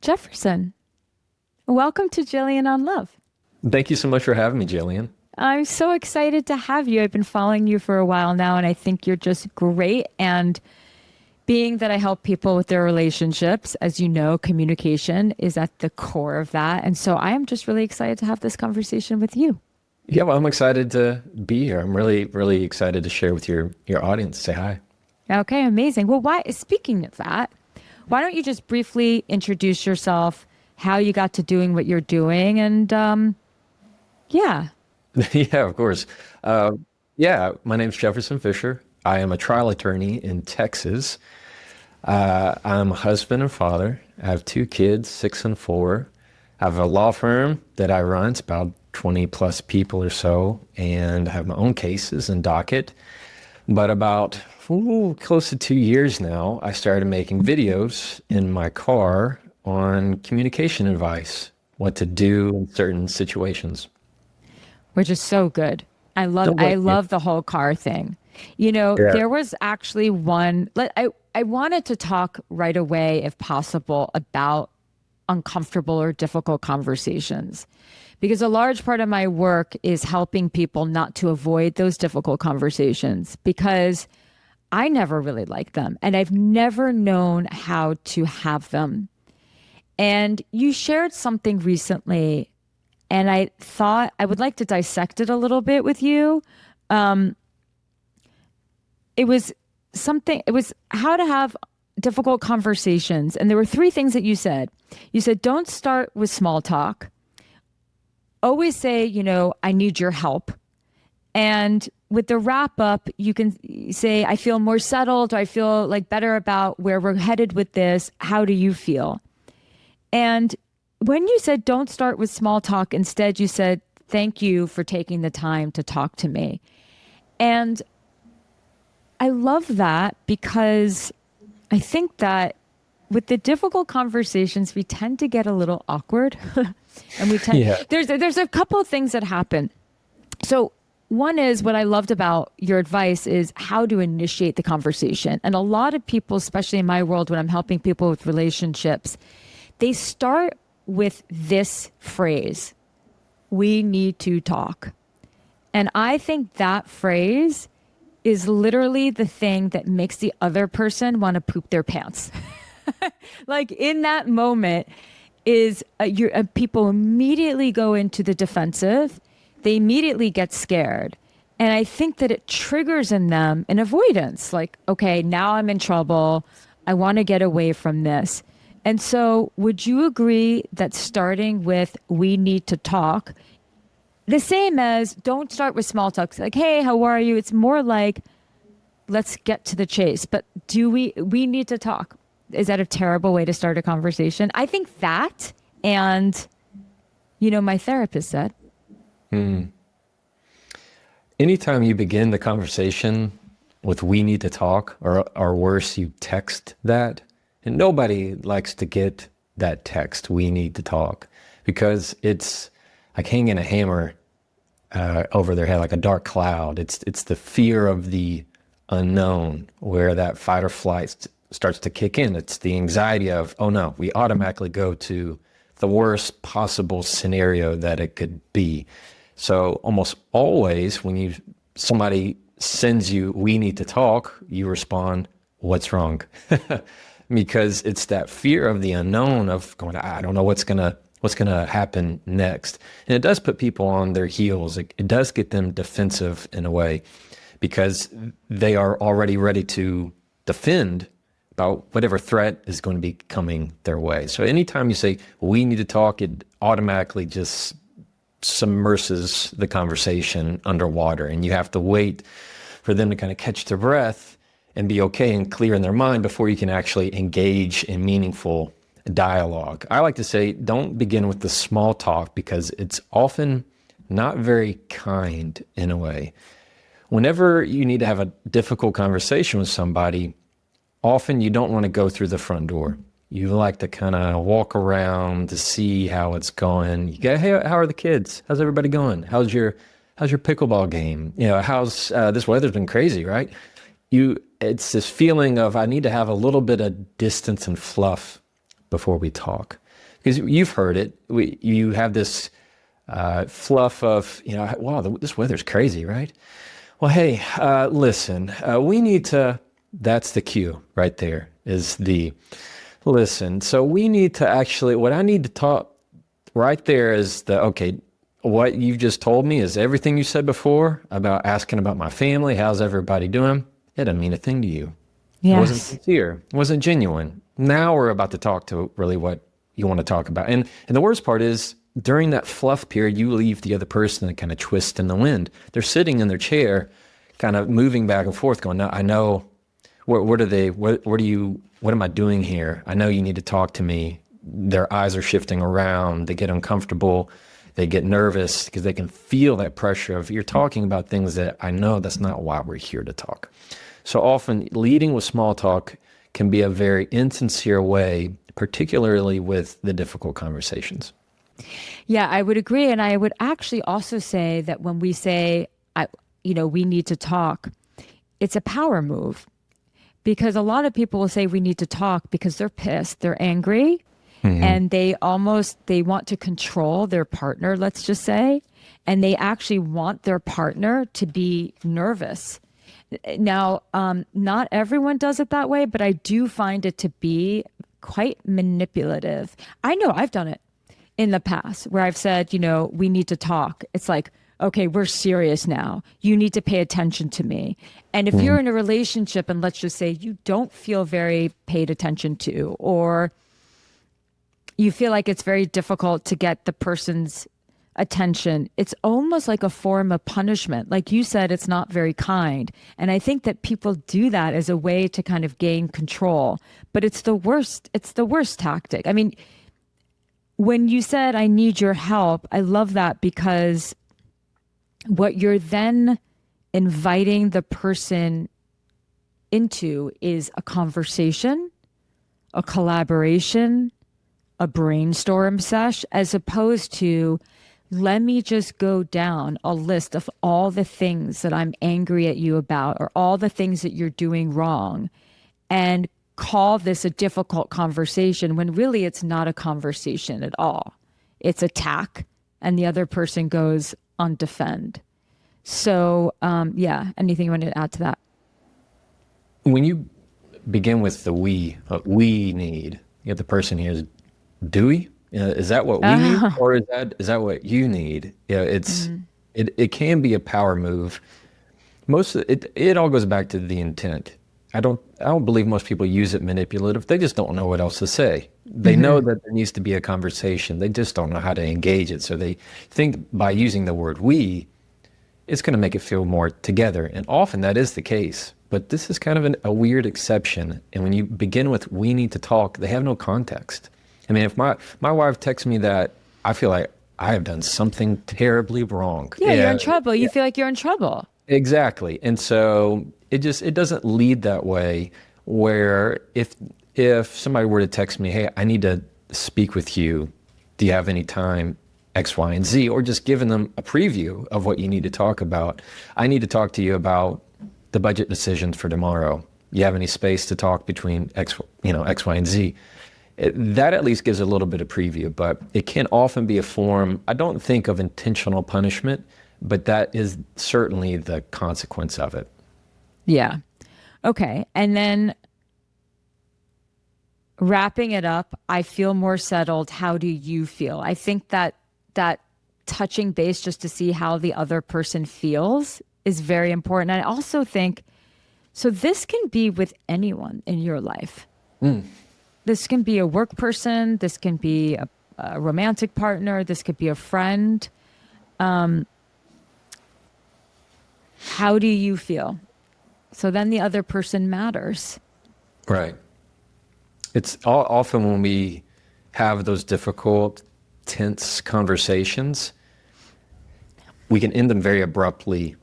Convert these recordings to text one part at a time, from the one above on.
Jefferson. Welcome to Jillian On Love. Thank you so much for having me, Jillian. I'm so excited to have you. I've been following you for a while now, and I think you're just great. And being that I help people with their relationships, as you know, communication is at the core of that. And so I am just really excited to have this conversation with you. Yeah, well, I'm excited to be here. I'm really, really excited to share with your audience. Say hi. Okay, amazing. Well, speaking of that, why don't you just briefly introduce yourself, how you got to doing what you're doing, and yeah. Yeah, of course. Yeah, my name's Jefferson Fisher. I am a trial attorney in Texas. I'm a husband and father. I have 2 kids, 6 and 4. I have a law firm that I run. It's about 20 plus people or so, and I have my own cases and docket. But about close to 2 years now, I started making videos in my car on communication advice, what to do in certain situations. Which is so good. I love the whole car thing. You know, Yeah. there was actually one, I wanted to talk right away, if possible, about uncomfortable or difficult conversations. Because a large part of my work is helping people not to avoid those difficult conversations, because I never really liked them and I've never known how to have them. And you shared something recently, and I thought I would like to dissect it a little bit with you. It was it was how to have difficult conversations. And there were 3 things that you said. You said, don't start with small talk. Always say, I need your help. And with the wrap up, you can say, I feel more settled, or I feel like better about where we're headed with this. How do you feel? And when you said don't start with small talk, instead you said, thank you for taking the time to talk to me. And I love that, because I think that with the difficult conversations, we tend to get a little awkward. And Yeah. there's a couple of things that happen. So one is, what I loved about your advice is how to initiate the conversation. And a lot of people, especially in my world, when I'm helping people with relationships, they start with this phrase, we need to talk. And I think that phrase is literally the thing that makes the other person want to poop their pants. Like in that moment is people immediately go into the defensive. They immediately get scared. And I think that it triggers in them an avoidance. Like, okay, now I'm in trouble. I want to get away from this. And so would you agree that starting with we need to talk, the same as don't start with small talk, like, hey, how are you? It's more like, let's get to the chase. But we need to talk. Is that a terrible way to start a conversation? I think that, and, my therapist said. Anytime you begin the conversation with we need to talk, or worse, you text that, and nobody likes to get that text, we need to talk, because it's like hanging a hammer over their head, like a dark cloud. It's the fear of the unknown, where that fight or flight starts to kick in. It's the anxiety of, oh no, we automatically go to the worst possible scenario that it could be. So almost always when somebody sends you, we need to talk, you respond, what's wrong? Because it's that fear of the unknown, of going, I don't know what's gonna happen next. And it does put people on their heels. It does get them defensive in a way, because they are already ready to defend about whatever threat is going to be coming their way. So anytime you say, we need to talk, it automatically just submerses the conversation underwater, and you have to wait for them to kind of catch their breath and be okay and clear in their mind before you can actually engage in meaningful dialogue. I like to say, don't begin with the small talk, because it's often not very kind in a way. Whenever you need to have a difficult conversation with somebody, often you don't want to go through the front door. You like to kind of walk around to see how it's going. You go, hey, how are the kids? How's everybody going? How's your pickleball game? How's this weather's been crazy, right? It's this feeling of, I need to have a little bit of distance and fluff before we talk. Because you've heard it. You have this fluff of, wow, this weather's crazy, right? Well, hey, listen, we need to, that's the cue right there, is the, listen, so we need to actually, what I need to talk right there is okay, what you've just told me is everything you said before about asking about my family, how's everybody doing? It didn't mean a thing to you. Yes. It wasn't sincere. It wasn't genuine. Now we're about to talk to really what you want to talk about. And the worst part is, during that fluff period, you leave the other person to kind of twist in the wind. They're sitting in their chair, kind of moving back and forth, going, no, I know, what am I doing here? I know you need to talk to me. Their eyes are shifting around. They get uncomfortable. They get nervous because they can feel that pressure of, you're talking about things that I know that's not why we're here to talk. So often leading with small talk can be a very insincere way, particularly with the difficult conversations. Yeah, I would agree. And I would actually also say that when we say, we need to talk, it's a power move, because a lot of people will say we need to talk because they're pissed, they're angry, and they want to control their partner, let's just say, and they actually want their partner to be nervous. Now, not everyone does it that way, but I do find it to be quite manipulative. I know I've done it in the past where I've said, we need to talk. It's like, okay, we're serious now. You need to pay attention to me. And if you're in a relationship and let's just say you don't feel very paid attention to, or you feel like it's very difficult to get the person's attention, it's almost like a form of punishment. Like you said, it's not very kind. And I think that people do that as a way to kind of gain control, but it's the worst tactic. I mean, when you said, I need your help, I love that, because what you're then inviting the person into is a conversation, a collaboration, a brainstorm sesh, as opposed to, let me just go down a list of all the things that I'm angry at you about, or all the things that you're doing wrong, and call this a difficult conversation when really it's not a conversation at all. It's attack, and the other person goes on defend. So, anything you want to add to that? When you begin with the we need, you have the person here is, do we? Is that what we need, or is that what you need? Yeah, it can be a power move. Most of it all goes back to the intent. I don't believe most people use it manipulative. They just don't know what else to say. They know that there needs to be a conversation. They just don't know how to engage it. So they think by using the word we, it's going to make it feel more together. And often that is the case. But this is kind of a weird exception. And when you begin with we need to talk, they have no context. I mean, if my wife texts me that, I feel like I have done something terribly wrong. Yeah, you're in trouble. You feel like you're in trouble. Exactly. And so it doesn't lead that way, where if somebody were to text me, hey, I need to speak with you, do you have any time, X, Y, and Z, or just giving them a preview of what you need to talk about. I need to talk to you about the budget decisions for tomorrow. You have any space to talk between X, Y, and Z? That at least gives a little bit of preview, but it can often be a form, I don't think of intentional punishment, but that is certainly the consequence of it. Yeah. Okay. And then wrapping it up, I feel more settled. How do you feel? I think that touching base just to see how the other person feels is very important. I also think, so this can be with anyone in your life. This can be a work person. This can be a romantic partner. This could be a friend. How do you feel? So then the other person matters. Right. It's often when we have those difficult, tense conversations, we can end them very abruptly,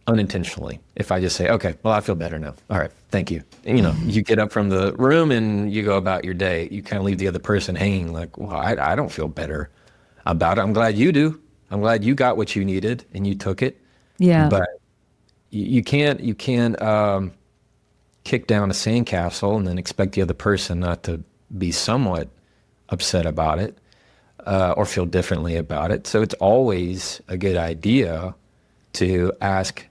unintentionally. If I just say, okay, well, I feel better now. All right, thank you. And, you get up from the room and you go about your day. You kind of leave the other person hanging like, well, I don't feel better about it. I'm glad you do. I'm glad you got what you needed and you took it. Yeah. But you can't kick down a sandcastle and then expect the other person not to be somewhat upset about it or feel differently about it. So it's always a good idea to ask,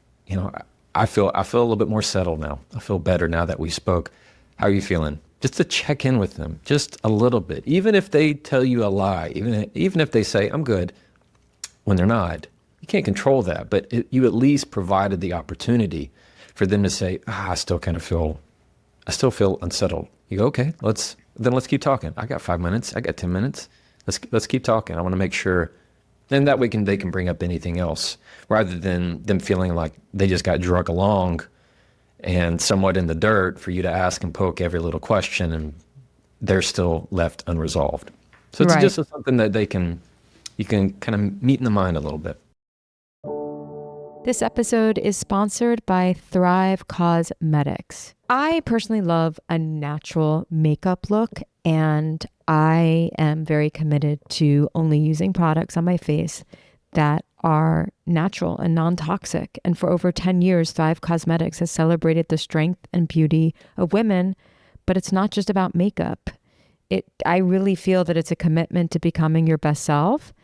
I feel a little bit more settled now. I feel better now that we spoke. How are you feeling? Just to check in with them, just a little bit. Even if they tell you a lie, even if they say, I'm good, when they're not, you can't control that. But you at least provided the opportunity for them to say, I still feel unsettled. You go, okay, let's keep talking. I got 5 minutes. I got 10 minutes. Let's keep talking. I want to make sure. And that way they can bring up anything else rather than them feeling like they just got drug along and somewhat in the dirt for you to ask and poke every little question and they're still left unresolved. So it's just something that you can kind of meet in the mind a little bit. This episode is sponsored by Thrive Cosmetics. I personally love a natural makeup look, and I am very committed to only using products on my face that are natural and non-toxic. And for over 10 years, Thrive Cosmetics has celebrated the strength and beauty of women, but it's not just about makeup. I really feel that it's a commitment to becoming your best self.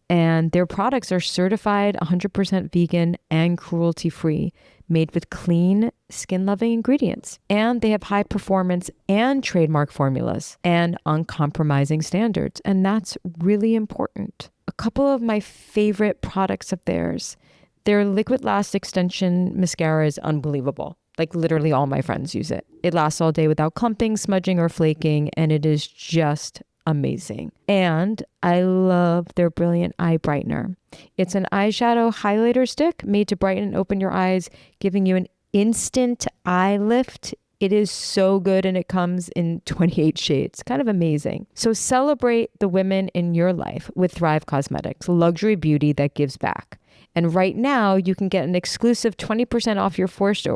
And their products are certified 100% vegan and cruelty-free, made with clean, skin-loving ingredients. And they have high performance and trademark formulas and uncompromising standards. And that's really important. A couple of my favorite products of theirs, their Liquid Last Extension Mascara is unbelievable. Like literally all my friends use it. It lasts all day without clumping, smudging, or flaking, and it is just amazing. And I love their Brilliant Eye Brightener. It's an eyeshadow highlighter stick made to brighten and open your eyes, giving you an instant eye lift. It is so good, and it comes in 28 shades. Kind of amazing. So celebrate the women in your life with Thrive Cosmetics, luxury beauty that gives back. And right now, you can get an exclusive 20% off your first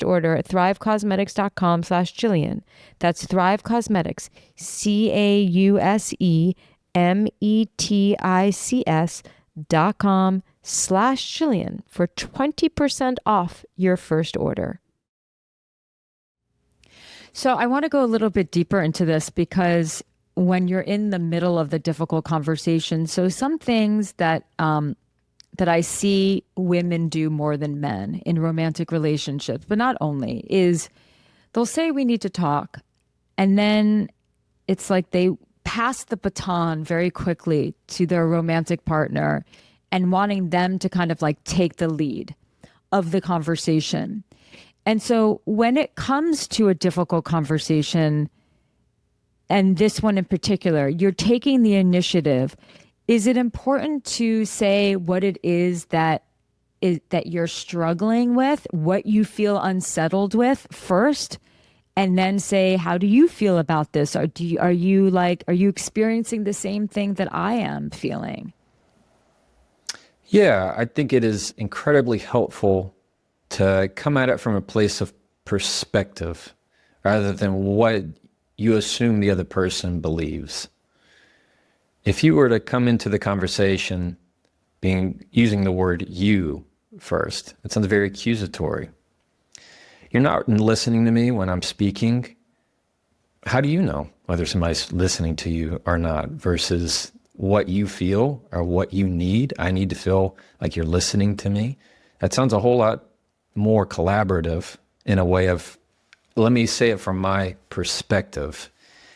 order at thrivecosmetics.com/Jillian. That's Thrive Cosmetics, CAUSEMETICS.com/Jillian for 20% off your first order. So I want to go a little bit deeper into this because when you're in the middle of the difficult conversation, so some things that I see women do more than men in romantic relationships, but not only, is they'll say we need to talk, and then it's like they pass the baton very quickly to their romantic partner and wanting them to kind of like take the lead of the conversation. And so when it comes to a difficult conversation, and this one in particular, you're taking the initiative. Is it important to say what it is that you're struggling with, what you feel unsettled with first, and then say, how do you feel about this? Are you experiencing the same thing that I am feeling? Yeah, I think it is incredibly helpful to come at it from a place of perspective rather than what you assume the other person believes. If you were to come into the conversation using the word you first, it sounds very accusatory. You're not listening to me when I'm speaking. How do you know whether somebody's listening to you or not versus what you feel or what you need? I need to feel like you're listening to me. That sounds a whole lot more collaborative in a way of, let me say it from my perspective.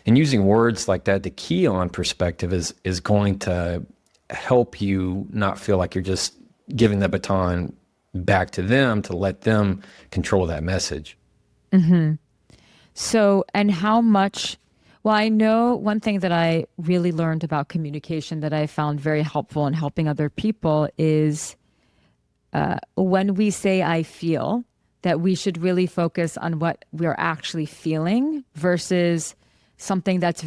And using words like that, the key on perspective is going to help you not feel like you're just giving the baton back to them to let them control that message. Mm-hmm. So, and how much, well, I know one thing that I really learned about communication that I found very helpful in helping other people is when we say I feel, that we should really focus on what we're actually feeling versus something that's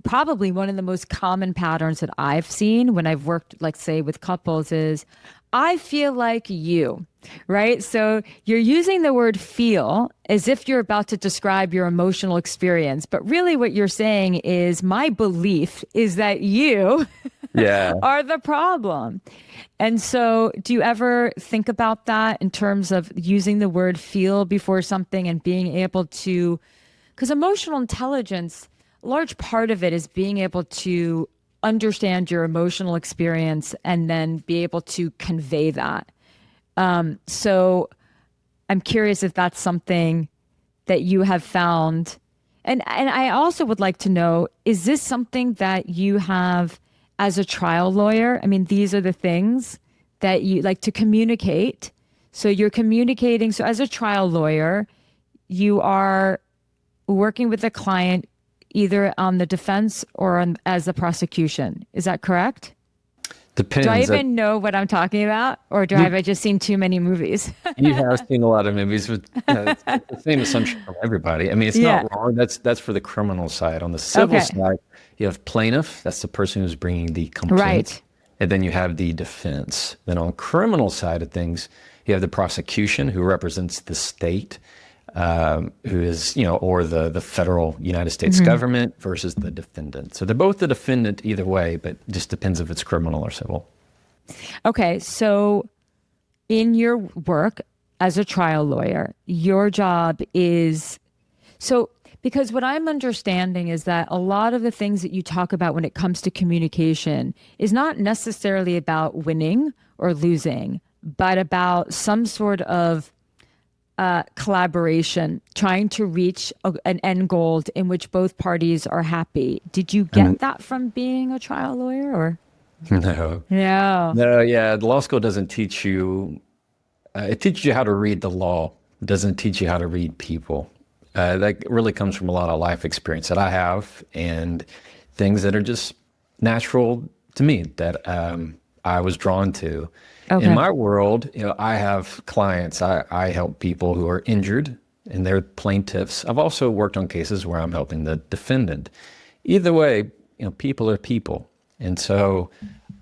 probably one of the most common patterns that I've seen when I've worked, like say with couples is, I feel like you, right? So you're using the word feel as if you're about to describe your emotional experience. But really what you're saying is my belief is that you are the problem. And so do you ever think about that in terms of using the word feel before something and being able to, because emotional intelligence, a large part of it is being able to understand your emotional experience and then be able to convey that. So I'm curious if that's something that you have found. And I also would like to know, is this something that you have as a trial lawyer? I mean, these are the things that you like to communicate. So you're communicating. So as a trial lawyer, you are working with a client either on the defense or as the prosecution. Is that correct? Depends. Do I even know what I'm talking about? Or have I just seen too many movies? You have seen a lot of movies with it's the same assumption from everybody. I mean, it's Yeah. not wrong. That's for the criminal side. On the civil Okay. side, you have plaintiff. That's the person who's bringing the complaint. Right. And then you have the defense. Then on the criminal side of things, you have the prosecution who represents the state, who is, or the federal United States government versus the defendant. So they're both the defendant either way, but it just depends if it's criminal or civil. Okay. So in your work as a trial lawyer, your job is because what I'm understanding is that a lot of the things that you talk about when it comes to communication is not necessarily about winning or losing, but about some sort of collaboration, trying to reach an end goal in which both parties are happy. Did you get that from being a trial lawyer or? No. No. No, yeah. The law school doesn't teach you, it teaches you how to read the law. It doesn't teach you how to read people. That really comes from a lot of life experience that I have and things that are just natural to me that I was drawn to. Okay. In my world, I have clients. I help people who are injured and they're plaintiffs. I've also worked on cases where I'm helping the defendant. Either way, people are people. And so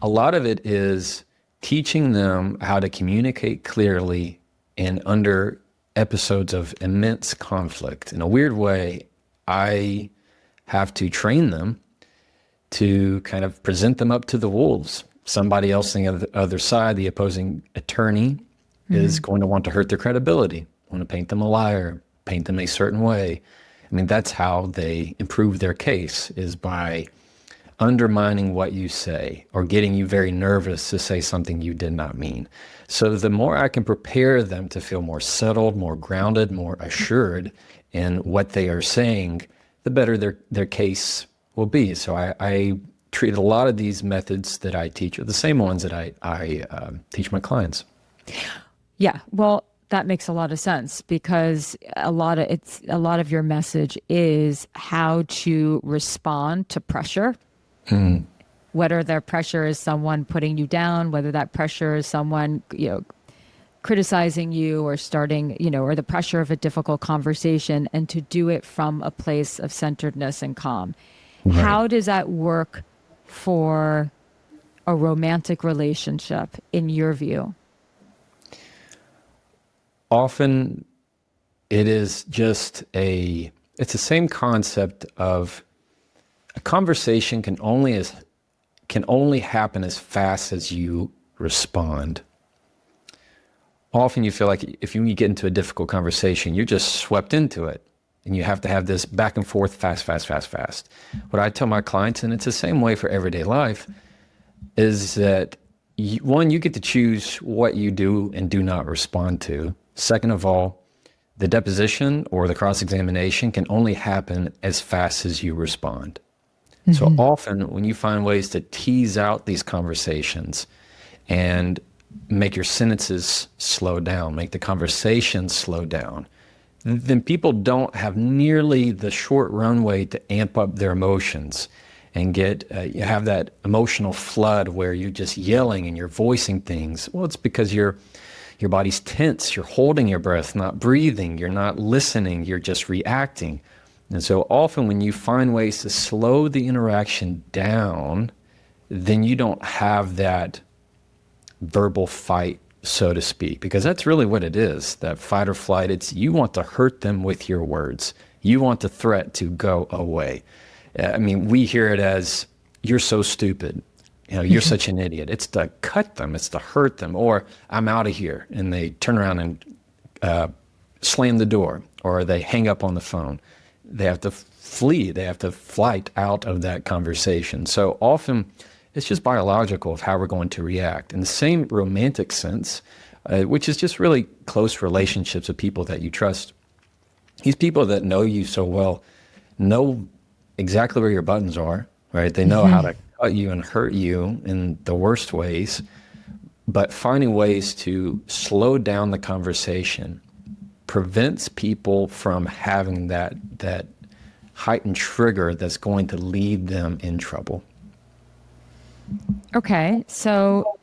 a lot of it is teaching them how to communicate clearly and under episodes of immense conflict. In a weird way, I have to train them to kind of present them up to the wolves. Somebody else on the other side, the opposing attorney, is going to want to hurt their credibility, want to paint them a liar, paint them a certain way. I mean, that's how they improve their case, is by undermining what you say or getting you very nervous to say something you did not mean. So the more I can prepare them to feel more settled, more grounded, more assured in what they are saying, the better their case will be. So I treat a lot of these methods that I teach are the same ones that I teach my clients. Yeah. Well, that makes a lot of sense because a lot of your message is how to respond to pressure. Whether that pressure is someone putting you down, whether that pressure is someone, criticizing you or starting, or the pressure of a difficult conversation, and to do it from a place of centeredness and calm. Right. How does that work for a romantic relationship in your view? Often it is just it's the same concept of a conversation can only happen as fast as you respond. Often you feel like if you get into a difficult conversation, you're just swept into it. And you have to have this back and forth, fast. What I tell my clients, and it's the same way for everyday life, is that you get to choose what you do and do not respond to. Second of all, the deposition or the cross-examination can only happen as fast as you respond. So often when you find ways to tease out these conversations and make your sentences slow down, make the conversation slow down, then people don't have nearly the short runway to amp up their emotions and you have that emotional flood where you're just yelling and you're voicing things. Well, it's because your body's tense, you're holding your breath, not breathing, you're not listening, you're just reacting. And so often when you find ways to slow the interaction down, then you don't have that verbal fight, so to speak, because that's really what it is, that fight or flight. It's you want to hurt them with your words. You want the threat to go away. I mean, we hear it as, you're so stupid. You're such an idiot. It's to cut them. It's to hurt them. Or I'm out of here. And they turn around and slam the door, or they hang up on the phone. They have to flee. They have to flight out of that conversation. So often it's just biological of how we're going to react. In the same romantic sense, which is just really close relationships with people that you trust. These people that know you so well know exactly where your buttons are, right? They know how to cut you and hurt you in the worst ways, but finding ways to slow down the conversation prevents people from having that heightened trigger that's going to lead them in trouble. Okay, so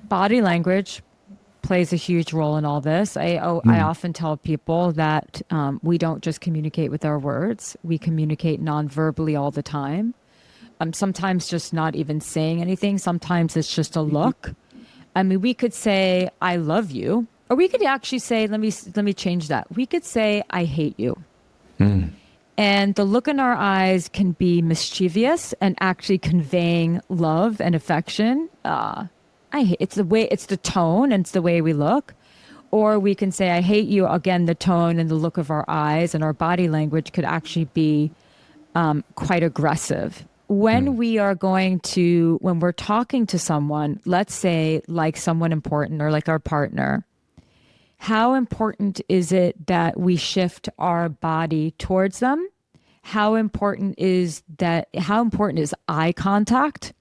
body language plays a huge role in all this. I often tell people that we don't just communicate with our words. We communicate non-verbally all the time. Sometimes just not even saying anything. Sometimes it's just a look. I mean, we could say, I love you. Or we could actually say, let me change that. We could say, I hate you. And the look in our eyes can be mischievous and actually conveying love and affection. It's the tone and it's the way we look. Or we can say, I hate you. Again, the tone and the look of our eyes and our body language could actually be quite aggressive. When we're talking to someone, let's say like someone important or like our partner, how important is it that we shift our body towards them? How important is eye contact?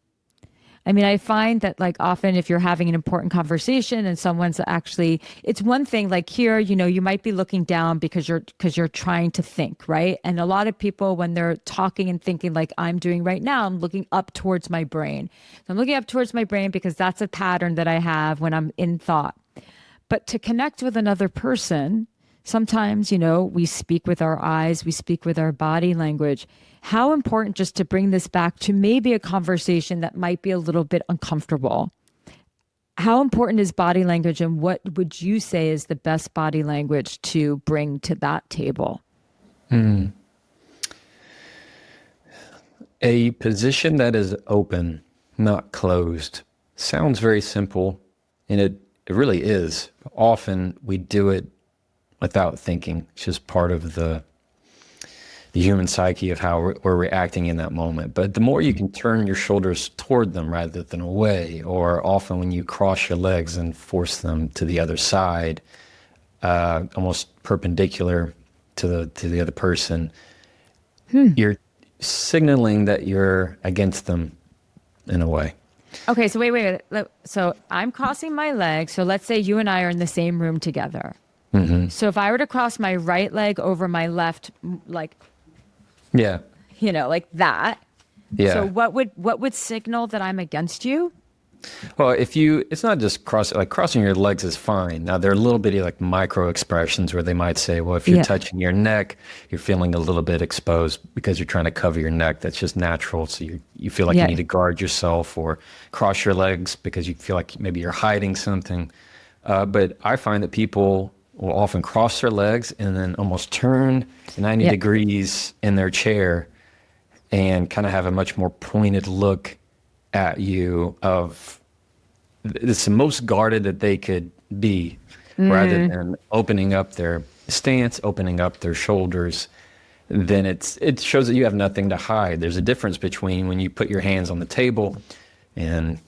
I mean, I find that like often if you're having an important conversation and someone's actually, it's one thing like here, you might be looking down because you're trying to think, right? And a lot of people when they're talking and thinking like I'm doing right now, I'm looking up towards my brain. So I'm looking up towards my brain because that's a pattern that I have when I'm in thought. But to connect with another person, sometimes, we speak with our eyes, we speak with our body language. How important, just to bring this back to maybe a conversation that might be a little bit uncomfortable. How important is body language, and what would you say is the best body language to bring to that table? A position that is open, not closed, sounds very simple, and it really is. Often we do it without thinking. It's just part of the human psyche of how we're reacting in that moment. But the more you can turn your shoulders toward them rather than away, or often when you cross your legs and force them to the other side, almost perpendicular to the other person, you're signaling that you're against them in a way. Okay, so wait. So I'm crossing my legs. So let's say you and I are in the same room together. So if I were to cross my right leg over my left, like, like that. Yeah. So what would signal that I'm against you? Well, it's not just crossing your legs is fine. Now there are little bitty like micro expressions where they might say, well, if you're touching your neck, you're feeling a little bit exposed because you're trying to cover your neck. That's just natural. So you feel like you need to guard yourself, or cross your legs because you feel like maybe you're hiding something. But I find that people will often cross their legs and then almost turn 90 degrees in their chair and kind of have a much more pointed look at you of it's the most guarded that they could be, rather than opening up their stance, opening up their shoulders. Then it shows that you have nothing to hide. There's a difference between when you put your hands on the table and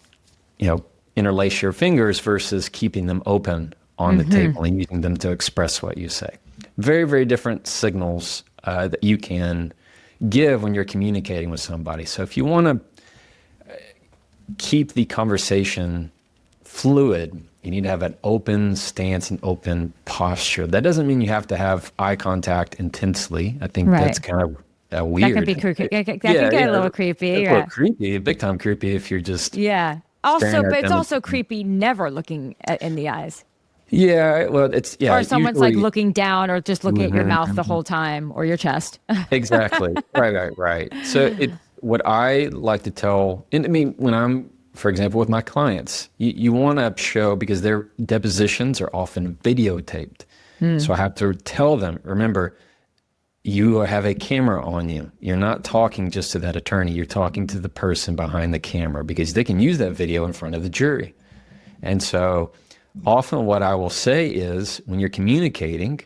interlace your fingers versus keeping them open on the table and using them to express what you say. Very, very different signals that you can give when you're communicating with somebody. So if you want to keep the conversation fluid, you need to have an open stance and open posture. That doesn't mean you have to have eye contact intensely. I think that's kind of weird. That can be creepy. That can get a little creepy. It's a little creepy, big time creepy if you're just Also, but it's also creepy never looking in the eyes. Yeah, well, it's Or someone's like looking down, or just looking at your mouth the whole time, or your chest. Exactly. Right. So what I like to tell, and I mean, when I'm, for example, with my clients, you want to show, because their depositions are often videotaped. So I have to tell them, remember, you have a camera on you. You're not talking just to that attorney. You're talking to the person behind the camera, because they can use that video in front of the jury. And so often what I will say is, when you're communicating,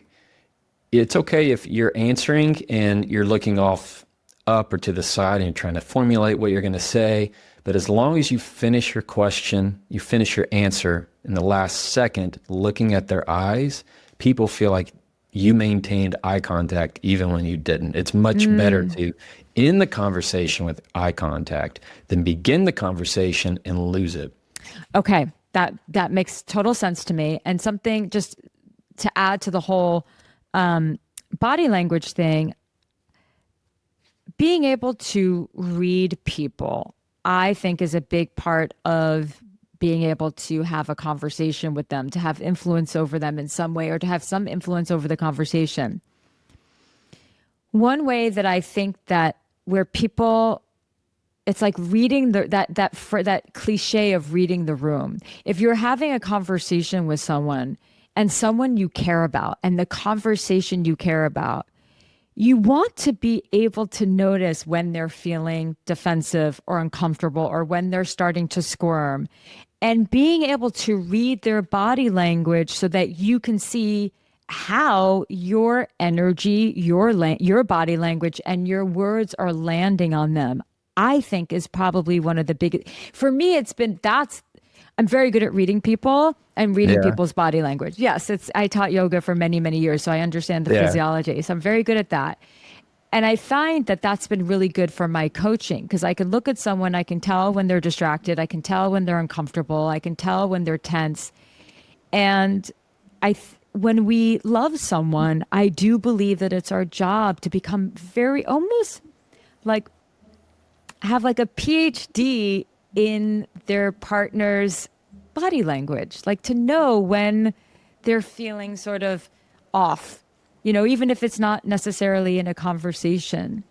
it's okay if you're answering and you're looking off up or to the side and you're trying to formulate what you're going to say. But as long as you finish your question, you finish your answer in the last second, looking at their eyes, people feel like you maintained eye contact even when you didn't. It's much better to end the conversation with eye contact than begin the conversation and lose it. Okay, that makes total sense to me. And something just to add to the whole body language thing, being able to read people, I think, is a big part of being able to have a conversation with them, to have influence over them in some way, or to have some influence over the conversation. One way that I think that where people, it's like reading that cliche of reading the room. If you're having a conversation with someone and someone you care about and the conversation you care about, you want to be able to notice when they're feeling defensive or uncomfortable or when they're starting to squirm, and being able to read their body language so that you can see how your energy, your body language and your words are landing on them, I think is probably one of the biggest. For me, I'm very good at reading people and reading people's body language. Yes, I taught yoga for many, many years, so I understand the physiology. So I'm very good at that. And I find that that's been really good for my coaching, because I can look at someone, I can tell when they're distracted, I can tell when they're uncomfortable, I can tell when they're tense. And when we love someone, I do believe that it's our job to become very, almost like, have like a PhD in their partner's body language, like to know when they're feeling sort of off, even if it's not necessarily in a conversation.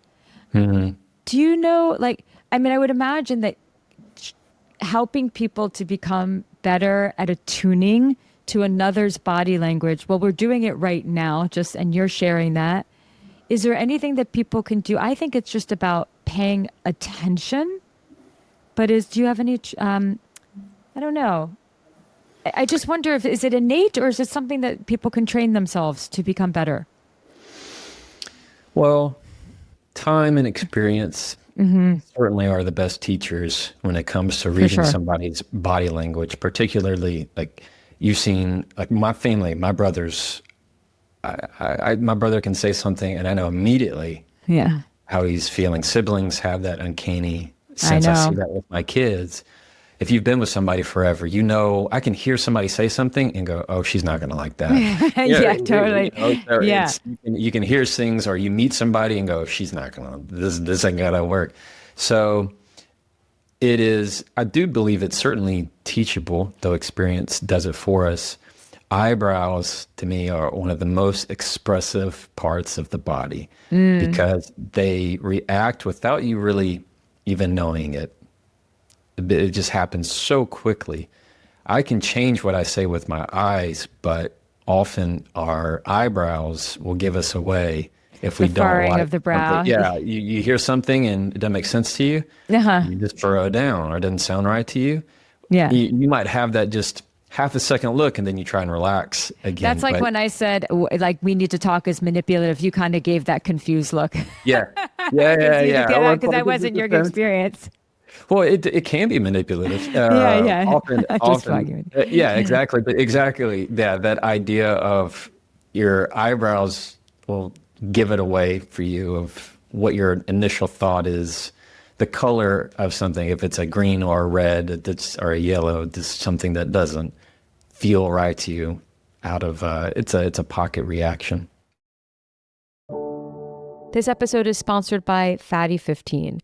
Do you know, I would imagine that helping people to become better at attuning to another's body language, well, we're doing it right now, and you're sharing that. Is there anything that people can do? I think it's just about paying attention. But do you have any, I don't know. I just wonder is it innate, or is it something that people can train themselves to become better? Well, time and experience certainly are the best teachers when it comes to reading somebody's body language, particularly like you've seen, like my family, my brothers, my brother can say something and I know immediately how he's feeling. Siblings have that uncanny sense. I see that with my kids. If you've been with somebody forever, I can hear somebody say something and go, "Oh, she's not going to like that." Totally. You can hear things, or you meet somebody and go, "She's not going to. This ain't going to work." So it is. I do believe it's certainly teachable, though experience does it for us. Eyebrows, to me, are one of the most expressive parts of the body because they react without you really even knowing it. It just happens so quickly. I can change what I say with my eyes, but often our eyebrows will give us away if we don't like furrowing of the brow. You hear something and it doesn't make sense to you. You just furrow it down, or it doesn't sound right to you. You might have that just half a second look, and then you try and relax again. That's like when I said, like, we need to talk is manipulative. You kind of gave that confused look. Yeah. Because that wasn't your experience. Well, it can be manipulative. Often. Exactly. But exactly, that idea of your eyebrows will give it away for you of what your initial thought is. The color of something, if it's a green or a red or a yellow, that's something that doesn't feel right to you. It's a pocket reaction. This episode is sponsored by Fatty 15.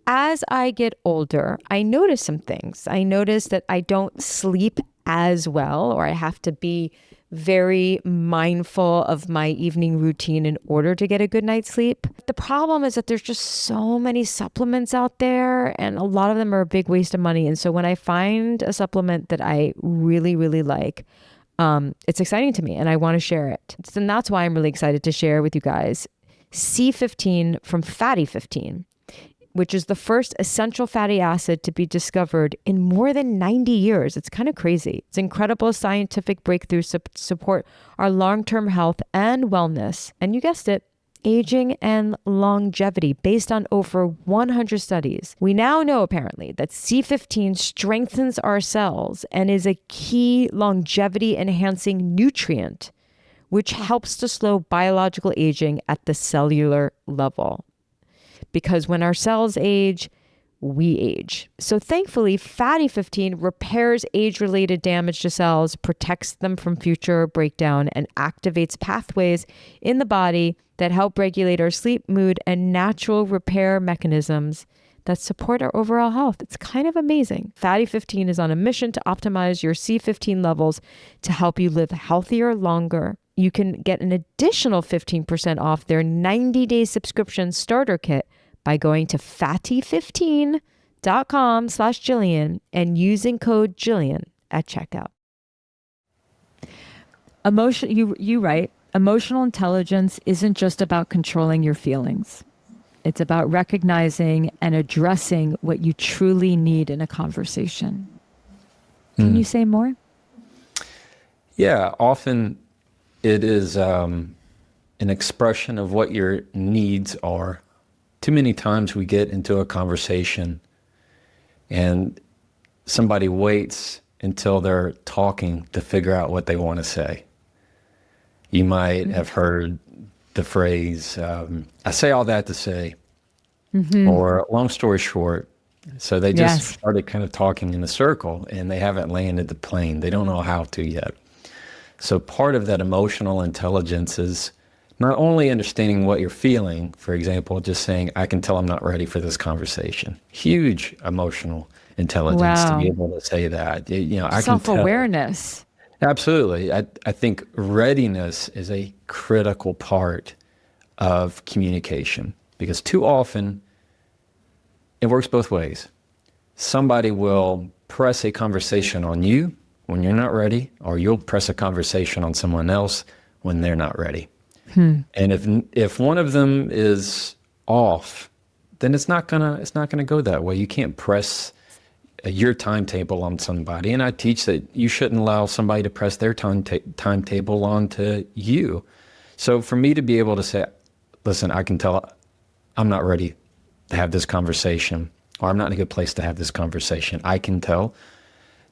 As I get older, I notice some things. I notice that I don't sleep as well, or I have to be very mindful of my evening routine in order to get a good night's sleep. The problem is that there's just so many supplements out there, and a lot of them are a big waste of money. And so when I find a supplement that I really, really like, it's exciting to me and I want to share it. And that's why I'm really excited to share with you guys C15 from Fatty 15. which is the first essential fatty acid to be discovered in more than 90 years. It's kind of crazy. It's incredible scientific breakthroughs support our long-term health and wellness. And you guessed it, aging and longevity based on over 100 studies. We now know apparently that C15 strengthens our cells and is a key longevity enhancing nutrient, which helps to slow biological aging at the cellular level. Because when our cells age, we age. So thankfully, fatty 15 repairs age-related damage to cells, protects them from future breakdown, and activates pathways in the body that help regulate our sleep, mood, and natural repair mechanisms that support our overall health. It's kind of amazing. Fatty 15 is on a mission to optimize your C15 levels to help you live healthier longer. You can get an additional 15% off their 90-day subscription starter kit by going to fatty15.com/Jillian and using code Jillian at checkout. You write, emotional intelligence isn't just about controlling your feelings. It's about recognizing and addressing what you truly need in a conversation. Can you say more? Yeah, often it is an expression of what your needs are. Too many times we get into a conversation and somebody waits until they're talking to figure out what they want to say. You might have heard the phrase, I say all that to say, or long story short. So they just started kind of talking in a circle and they haven't landed the plane. They don't know how to yet. So part of that emotional intelligence is not only understanding what you're feeling, for example, just saying, I can tell I'm not ready for this conversation. Huge emotional intelligence to be able to say that. You know, I can tell. Self-awareness. Absolutely. I think readiness is a critical part of communication because too often it works both ways. Somebody will press a conversation on you when you're not ready, or you'll press a conversation on someone else when they're not ready. And if one of them is off, then it's not gonna go that way. You can't press your timetable on somebody. And I teach that you shouldn't allow somebody to press their timetable onto you. So for me to be able to say, listen, I can tell I'm not ready to have this conversation, or I'm not in a good place to have this conversation. I can tell.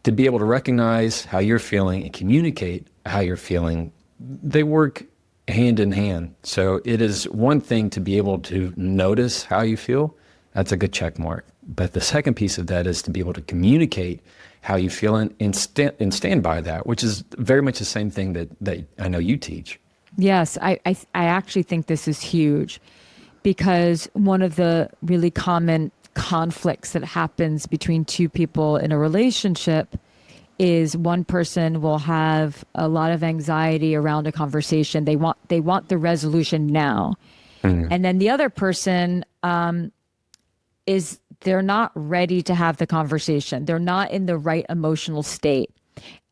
To be able to recognize how you're feeling and communicate how you're feeling, they work hand in hand. So it is one thing to be able to notice how you feel. That's a good check mark. But the second piece of that is to be able to communicate how you feel and stand by that, which is very much the same thing that I know you teach. Yes, I actually think this is huge because one of the really common conflicts that happens between two people in a relationship is one person will have a lot of anxiety around a conversation. They want the resolution now. And then the other person they're not ready to have the conversation. They're not in the right emotional state.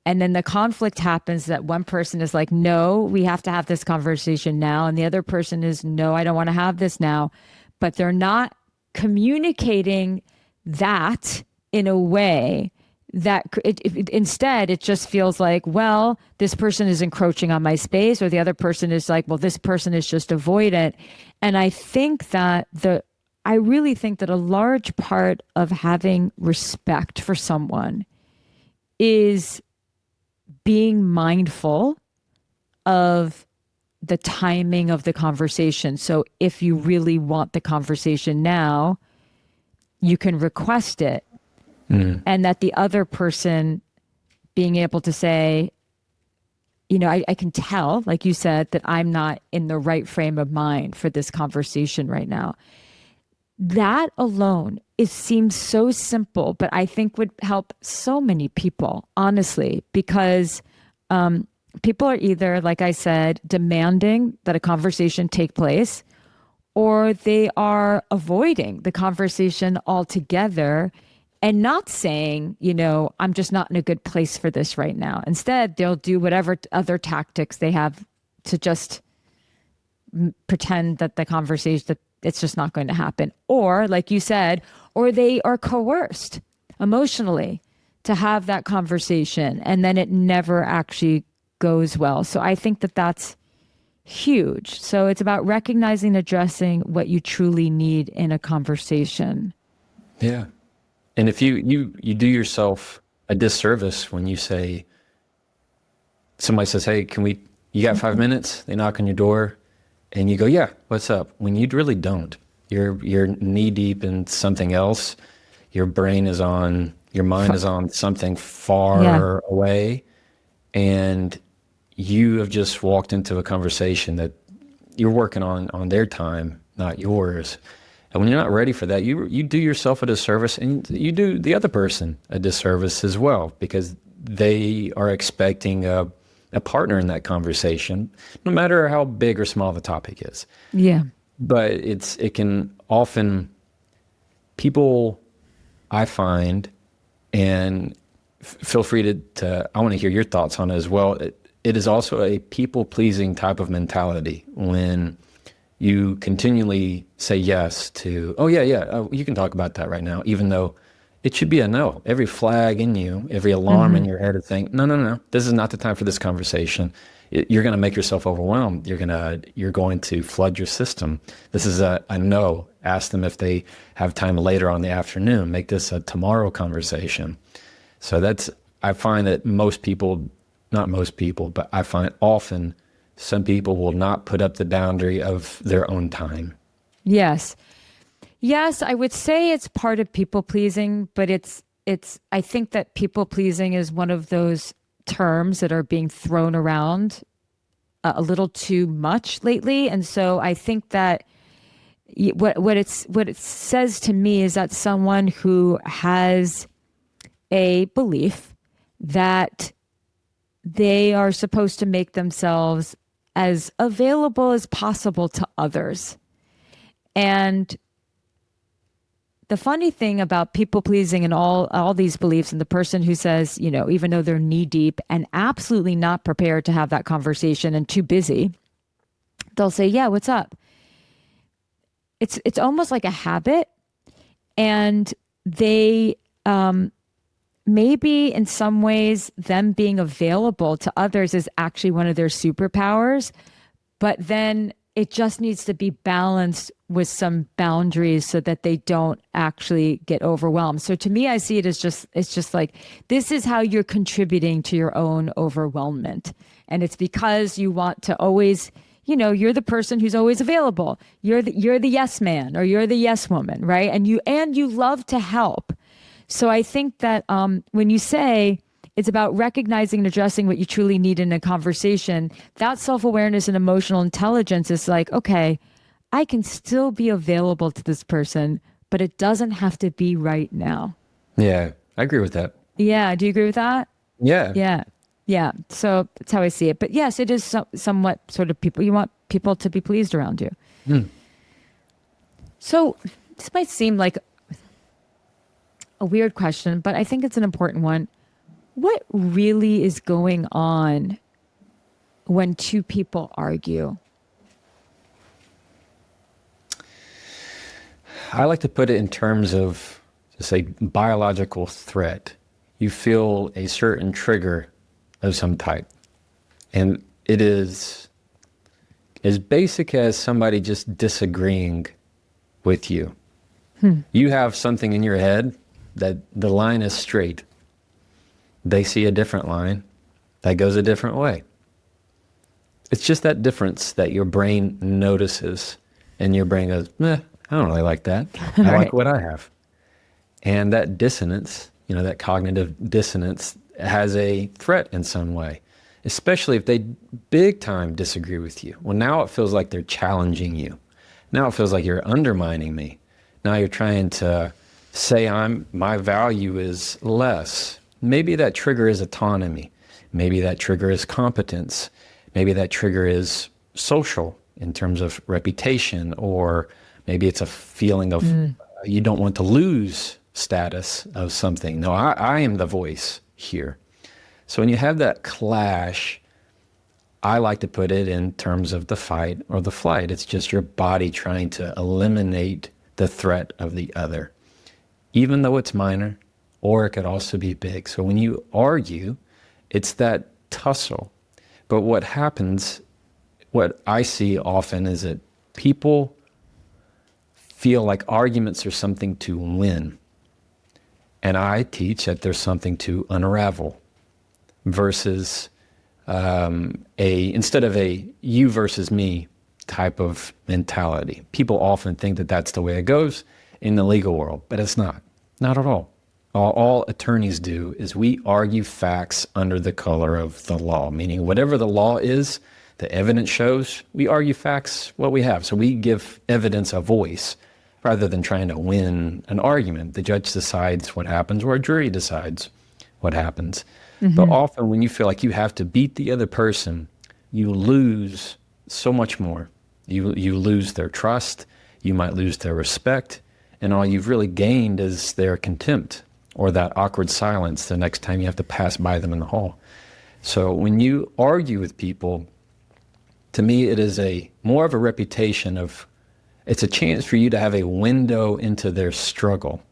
And then the conflict happens that one person is like, no, we have to have this conversation now. And the other person is, no, I don't want to have this now. But they're not communicating that in a way that instead it just feels like, well, this person is encroaching on my space, or the other person is like, well, this person is just avoidant. And I really think that a large part of having respect for someone is being mindful of the timing of the conversation. So if you really want the conversation now, you can request it. And that the other person being able to say, you know, I can tell, like you said, that I'm not in the right frame of mind for this conversation right now. That alone, it seems so simple, but I think would help so many people, honestly, because people are either, like I said, demanding that a conversation take place, or they are avoiding the conversation altogether and not saying, you know, I'm just not in a good place for this right now. Instead, they'll do whatever other tactics they have to just pretend that the conversation, that it's just not going to happen. Or like you said, or they are coerced emotionally to have that conversation, and then it never actually goes well. So I think that that's huge. So it's about recognizing, addressing what you truly need in a conversation. Yeah. And if you do yourself a disservice when you say, somebody says, hey, you got 5 minutes? They knock on your door and you go, yeah, what's up? When you really don't. You're knee deep in something else. Your mind is on something far away. And you have just walked into a conversation that you're working on their time, not yours. And when you're not ready for that, you do yourself a disservice, and you do the other person a disservice as well, because they are expecting a partner in that conversation, no matter how big or small the topic is. Yeah. But it can often, people, I find, and feel free to I want to hear your thoughts on it as well. It is also a people-pleasing type of mentality when you continually say yes to, oh, yeah, you can talk about that right now, even though it should be a no. Every flag in you, every alarm in your head is saying, no, this is not the time for this conversation. You're going to make yourself overwhelmed. You're going to flood your system. This is a no. Ask them if they have time later on the afternoon. Make this a tomorrow conversation. So I find that not most people, but I find often some people will not put up the boundary of their own time. Yes. Yes, I would say it's part of people pleasing, but I think that people pleasing is one of those terms that are being thrown around a little too much lately. And so I think that what it says to me is that someone who has a belief that they are supposed to make themselves as available as possible to others. And the funny thing about people pleasing and all these beliefs, and the person who says, even though they're knee deep and absolutely not prepared to have that conversation and too busy, they'll say, yeah, what's up? It's almost like a habit. And they, maybe in some ways, them being available to others is actually one of their superpowers, but then it just needs to be balanced with some boundaries so that they don't actually get overwhelmed. So to me, I see it as it's just like, this is how you're contributing to your own overwhelmment. And it's because you want to always, you're the person who's always available. You're the yes man, or you're the yes woman, right? And you love to help. So I think that when you say it's about recognizing and addressing what you truly need in a conversation, that self-awareness and emotional intelligence is like, okay, I can still be available to this person, but it doesn't have to be right now. Yeah, I agree with that. Yeah. Do you agree with that? Yeah. Yeah. Yeah. So that's how I see it. But yes, it is somewhat sort of people. You want people to be pleased around you. So this might seem like a weird question, but I think it's an important one. What really is going on when two people argue? I like to put it in terms of, just a biological threat. You feel a certain trigger of some type. And it is as basic as somebody just disagreeing with you. You have something in your head that the line is straight. They see a different line that goes a different way. It's just that difference that your brain notices, and your brain goes, I don't really like that. I like what I have. And that dissonance, that cognitive dissonance, has a threat in some way, especially if they big time disagree with you. Well, now it feels like they're challenging you. Now it feels like you're undermining me. Now you're trying to say my value is less. Maybe that trigger is autonomy. Maybe that trigger is competence. Maybe that trigger is social in terms of reputation, or maybe it's a feeling of you don't want to lose status of something. No, I am the voice here. So when you have that clash, I like to put it in terms of the fight or the flight. It's just your body trying to eliminate the threat of the other, even though it's minor, or it could also be big. So when you argue, it's that tussle. But what happens, what I see often is that people feel like arguments are something to win. And I teach that there's something to unravel versus instead of a you versus me type of mentality. People often think that that's the way it goes in the legal world, but it's not at all. All attorneys do is we argue facts under the color of the law, meaning whatever the law is, the evidence shows, we argue facts what we have. So we give evidence a voice rather than trying to win an argument. The judge decides what happens, or a jury decides what happens. But often when you feel like you have to beat the other person, you lose so much more. You lose their trust, you might lose their respect, and all you've really gained is their contempt or that awkward silence the next time you have to pass by them in the hall. So when you argue with people, to me it is more of a reputation of, it's a chance for you to have a window into their struggle,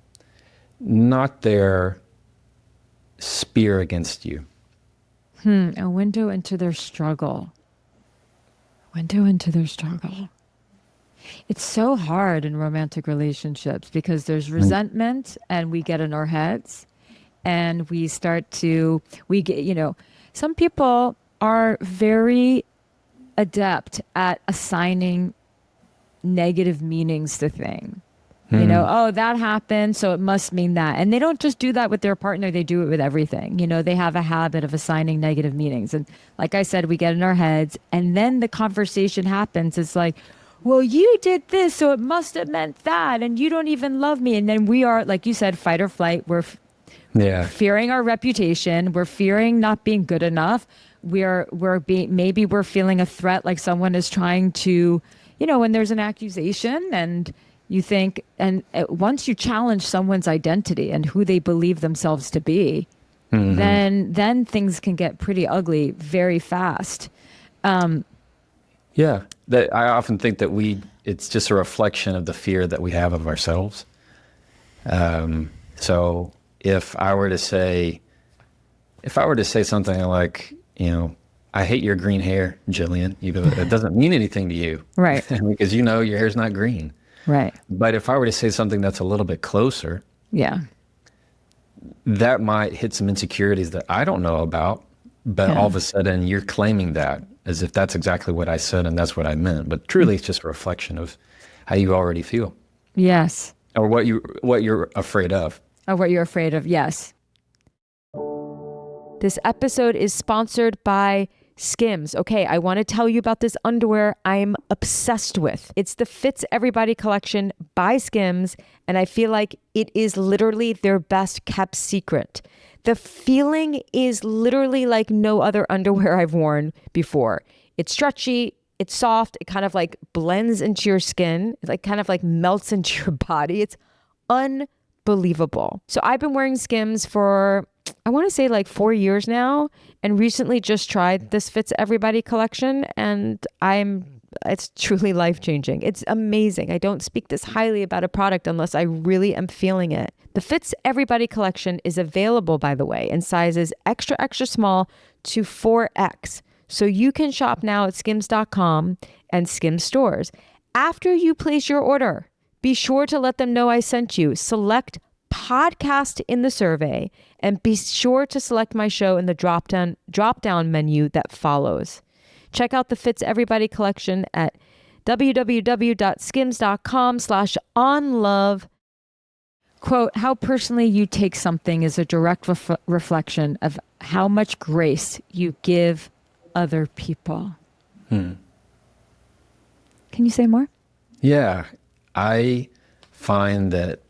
not their spear against you. A window into their struggle. Window into their struggle. It's so hard in romantic relationships because there's resentment and we get in our heads and we get, some people are very adept at assigning negative meanings to things. Oh, that happened, so it must mean that. And they don't just do that with their partner, they do it with everything. They have a habit of assigning negative meanings. And like I said, we get in our heads and then the conversation happens. It's like, well, you did this, so it must have meant that. And you don't even love me. And then we are, like you said, fight or flight. We're fearing our reputation. We're fearing not being good enough. Maybe we're feeling a threat, like someone is trying to, when there's an accusation and you think, and once you challenge someone's identity and who they believe themselves to be, then things can get pretty ugly very fast. I often think that it's just a reflection of the fear that we have of ourselves. So if I were to say something like, I hate your green hair, Jillian, that doesn't mean anything to you. Right. Because your hair's not green. Right. But if I were to say something that's a little bit closer, that might hit some insecurities that I don't know about, but all of a sudden you're claiming that as if that's exactly what I said and that's what I meant. But truly it's just a reflection of how you already feel. Yes. Or what you're afraid of. Or what you're afraid of, yes. This episode is sponsored by Skims. Okay, I want to tell you about this underwear I'm obsessed with. It's the Fits Everybody collection by Skims, and I feel like it is literally their best kept secret. The feeling is literally like no other underwear I've worn before. It's stretchy, it's soft, it kind of like blends into your skin, it like kind of like melts into your body. It's unbelievable. So I've been wearing Skims for, I want to say like 4 years now, and recently just tried this Fits Everybody collection, and it's truly life-changing. It's amazing. I don't speak this highly about a product unless I really am feeling it. The Fits Everybody collection is available, by the way, in sizes extra, extra small to 4X. So you can shop now at skims.com and Skims stores. After you place your order, be sure to let them know I sent you. Select podcast in the survey and be sure to select my show in the drop down menu that follows. Check out the Fits Everybody collection at www.skims.com/onlove. Quote, how personally you take something is a direct reflection of how much grace you give other people. Can you say more? Yeah, I find that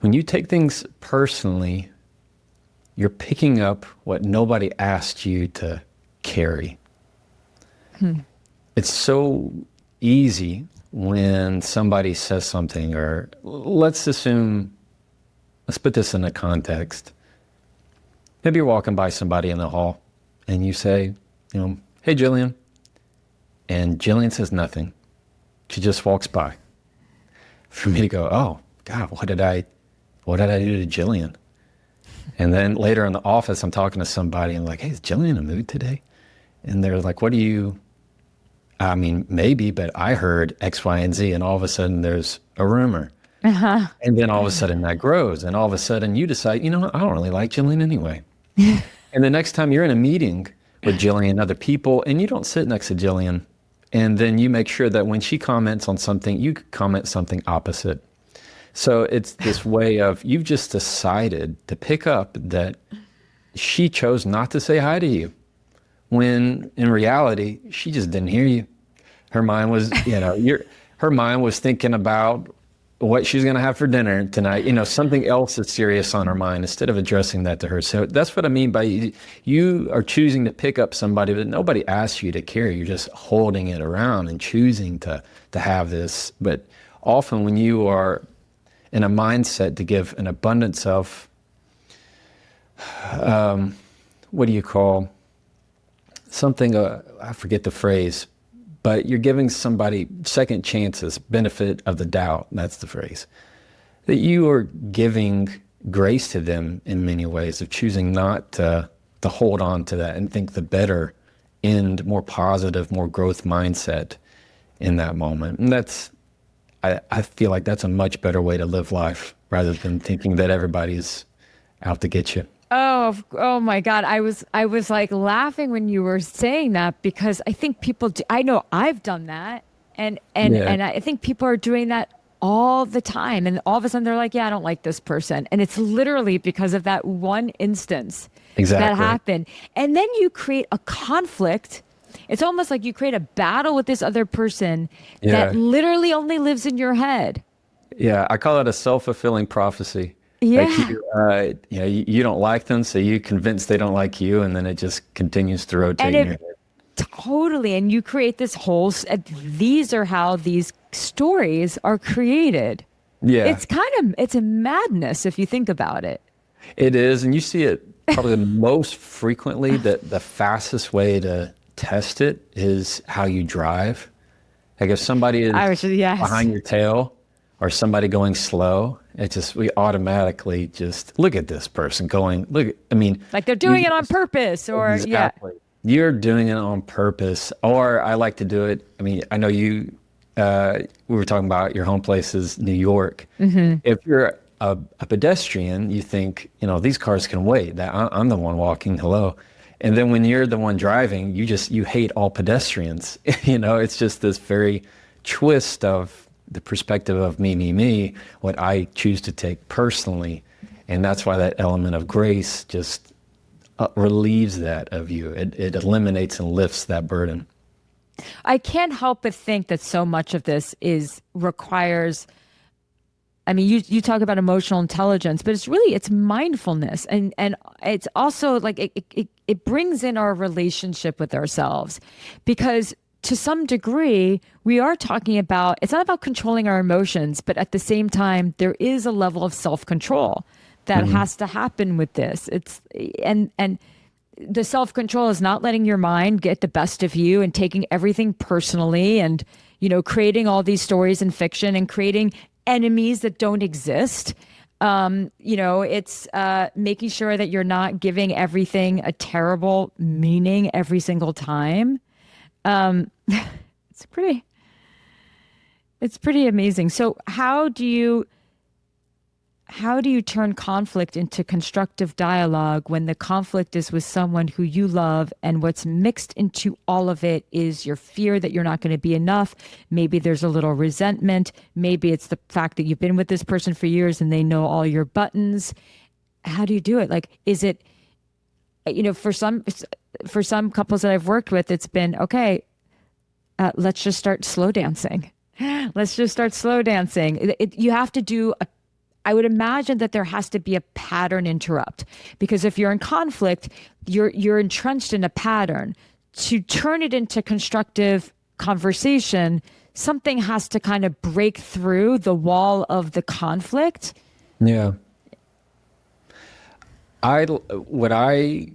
when you take things personally, you're picking up what nobody asked you to carry. It's so easy when somebody says something, or let's put this in a context. Maybe you're walking by somebody in the hall and you say, hey, Jillian. And Jillian says nothing. She just walks by. For me to go, oh, God, what did I do to Jillian? And then later in the office, I'm talking to somebody and I'm like, hey, is Jillian in a mood today? And they're like, I mean, maybe, but I heard X, Y, and Z. And all of a sudden there's a rumor. Uh-huh. And then all of a sudden that grows. And all of a sudden you decide, I don't really like Jillian anyway. And the next time you're in a meeting with Jillian and other people, and you don't sit next to Jillian, and then you make sure that when she comments on something, you comment something opposite. So it's this way of, you've just decided to pick up that she chose not to say hi to you, when in reality, she just didn't hear you. Her mind was, her mind was thinking about what she's going to have for dinner tonight, something else that's serious on her mind, instead of addressing that to her. So that's what I mean by you are choosing to pick up somebody that nobody asked you to carry. You're just holding it around and choosing to have this. But often when you are in a mindset to give an abundance of, what do you call something, I forget the phrase, but you're giving somebody second chances, benefit of the doubt. That's the phrase. That you are giving grace to them in many ways, of choosing not to hold on to that and think the better end, more positive, more growth mindset in that moment. And I feel like that's a much better way to live life, rather than thinking that everybody's out to get you. Oh my God. I was like laughing when you were saying that, because I think people do, I know I've done that. And I think people are doing that all the time. And all of a sudden they're like, yeah, I don't like this person. And it's literally because of that one instance that happened. And then you create a conflict. It's almost like you create a battle with this other person that literally only lives in your head. Yeah. I call it a self-fulfilling prophecy. Yeah. Like you don't like them, so you convince they don't like you, and then it just continues to rotate in your head. Totally. And you create this whole, these are how these stories are created. Yeah. It's a madness if you think about it. It is. And you see it probably the most frequently, that the fastest way to test it is how you drive. Like if somebody is behind your tail, or somebody going slow, we automatically just look at this person going, like they're doing it on purpose, or exactly. You're doing it on purpose. Or I like to do it. I know we were talking about your home place is New York. Mm-hmm. If you're a pedestrian, you think, these cars can wait, that I'm the one walking, hello. And then when you're the one driving, you hate all pedestrians. It's just this very twist of the perspective of me, what I choose to take personally. And that's why that element of grace just relieves that of you. It eliminates and lifts that burden. I can't help but think that so much of this requires, you talk about emotional intelligence, but it's mindfulness. And it's also like, it brings in our relationship with ourselves, because to some degree, we are talking about, it's not about controlling our emotions, but at the same time, there is a level of self-control that has to happen with this. And the self-control is not letting your mind get the best of you and taking everything personally, and, creating all these stories in fiction and creating enemies that don't exist. It's making sure that you're not giving everything a terrible meaning every single time. It's pretty amazing. So how do you turn conflict into constructive dialogue when the conflict is with someone who you love, and what's mixed into all of it is your fear that you're not going to be enough? Maybe there's a little resentment. Maybe it's the fact that you've been with this person for years and they know all your buttons. How do you do it? Like, is it, for some couples that I've worked with, it's been, okay, let's just start slow dancing. Let's just start slow dancing. You have to do I would imagine that there has to be a pattern interrupt, because if you're in conflict, you're entrenched in a pattern. To turn it into constructive conversation, something has to kind of break through the wall of the conflict. Yeah. What I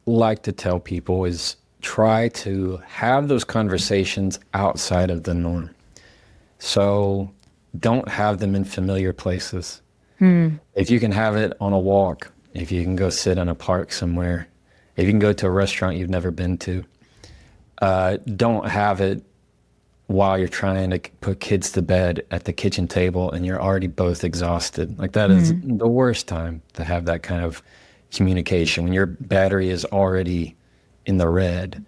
like to tell people is try to have those conversations outside of the norm. So don't have them in familiar places. If you can have it on a walk, if you can go sit in a park somewhere, if you can go to a restaurant you've never been to, don't have it while you're trying to put kids to bed at the kitchen table and you're already both exhausted. Like that is the worst time to have that kind of communication when your battery is already in the red.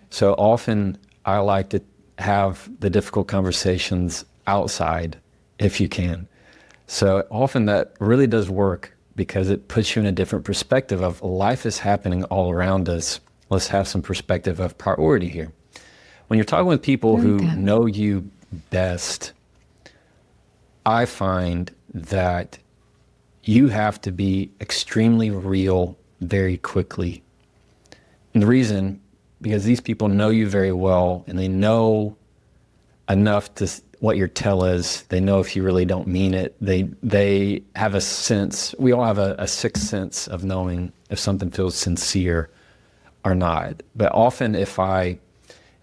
So often I like to have the difficult conversations outside if you can. So often that really does work because it puts you in a different perspective of life is happening all around us. Let's have some perspective of priority here. When you're talking with people who know you best, I find that you have to be extremely real very quickly. And the reason, because these people know you very well and they know enough to what your tell is. They know if you really don't mean it. They have a sense, we all have a sixth sense of knowing if something feels sincere or not. But often if I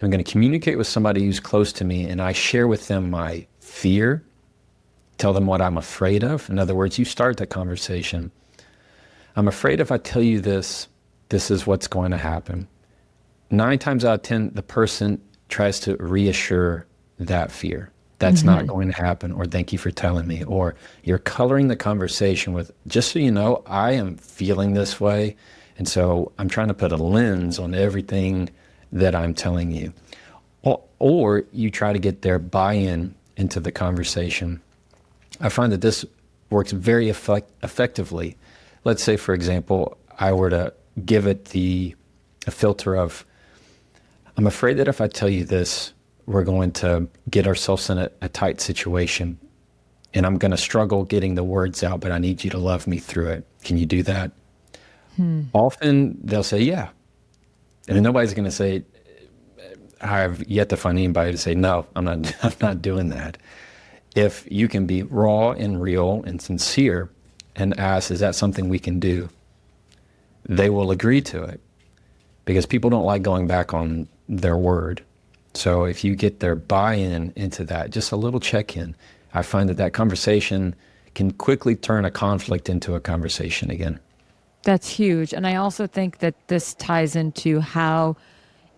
am going to communicate with somebody who's close to me and I share with them my fear, tell them what I'm afraid of. In other words, you start the conversation. I'm afraid if I tell you this, this is what's going to happen. 9 times out of 10, the person tries to reassure that fear. That's not going to happen, or thank you for telling me, or you're coloring the conversation with, just so you know, I am feeling this way. And so I'm trying to put a lens on everything that I'm telling you. Or you try to get their buy-in into the conversation. I find that this works very effectively. Let's say, for example, I were to give it a filter of, I'm afraid that if I tell you this, we're going to get ourselves in a tight situation and I'm going to struggle getting the words out, but I need you to love me through it. Can you do that? Often they'll say, yeah. And then nobody's going to say, I've yet to find anybody to say, no, I'm not doing that. If you can be raw and real and sincere and ask, is that something we can do? They will agree to it because people don't like going back on their word. So if you get their buy-in into that, just a little check-in, I find that conversation can quickly turn a conflict into a conversation again. That's huge. And I also think that this ties into how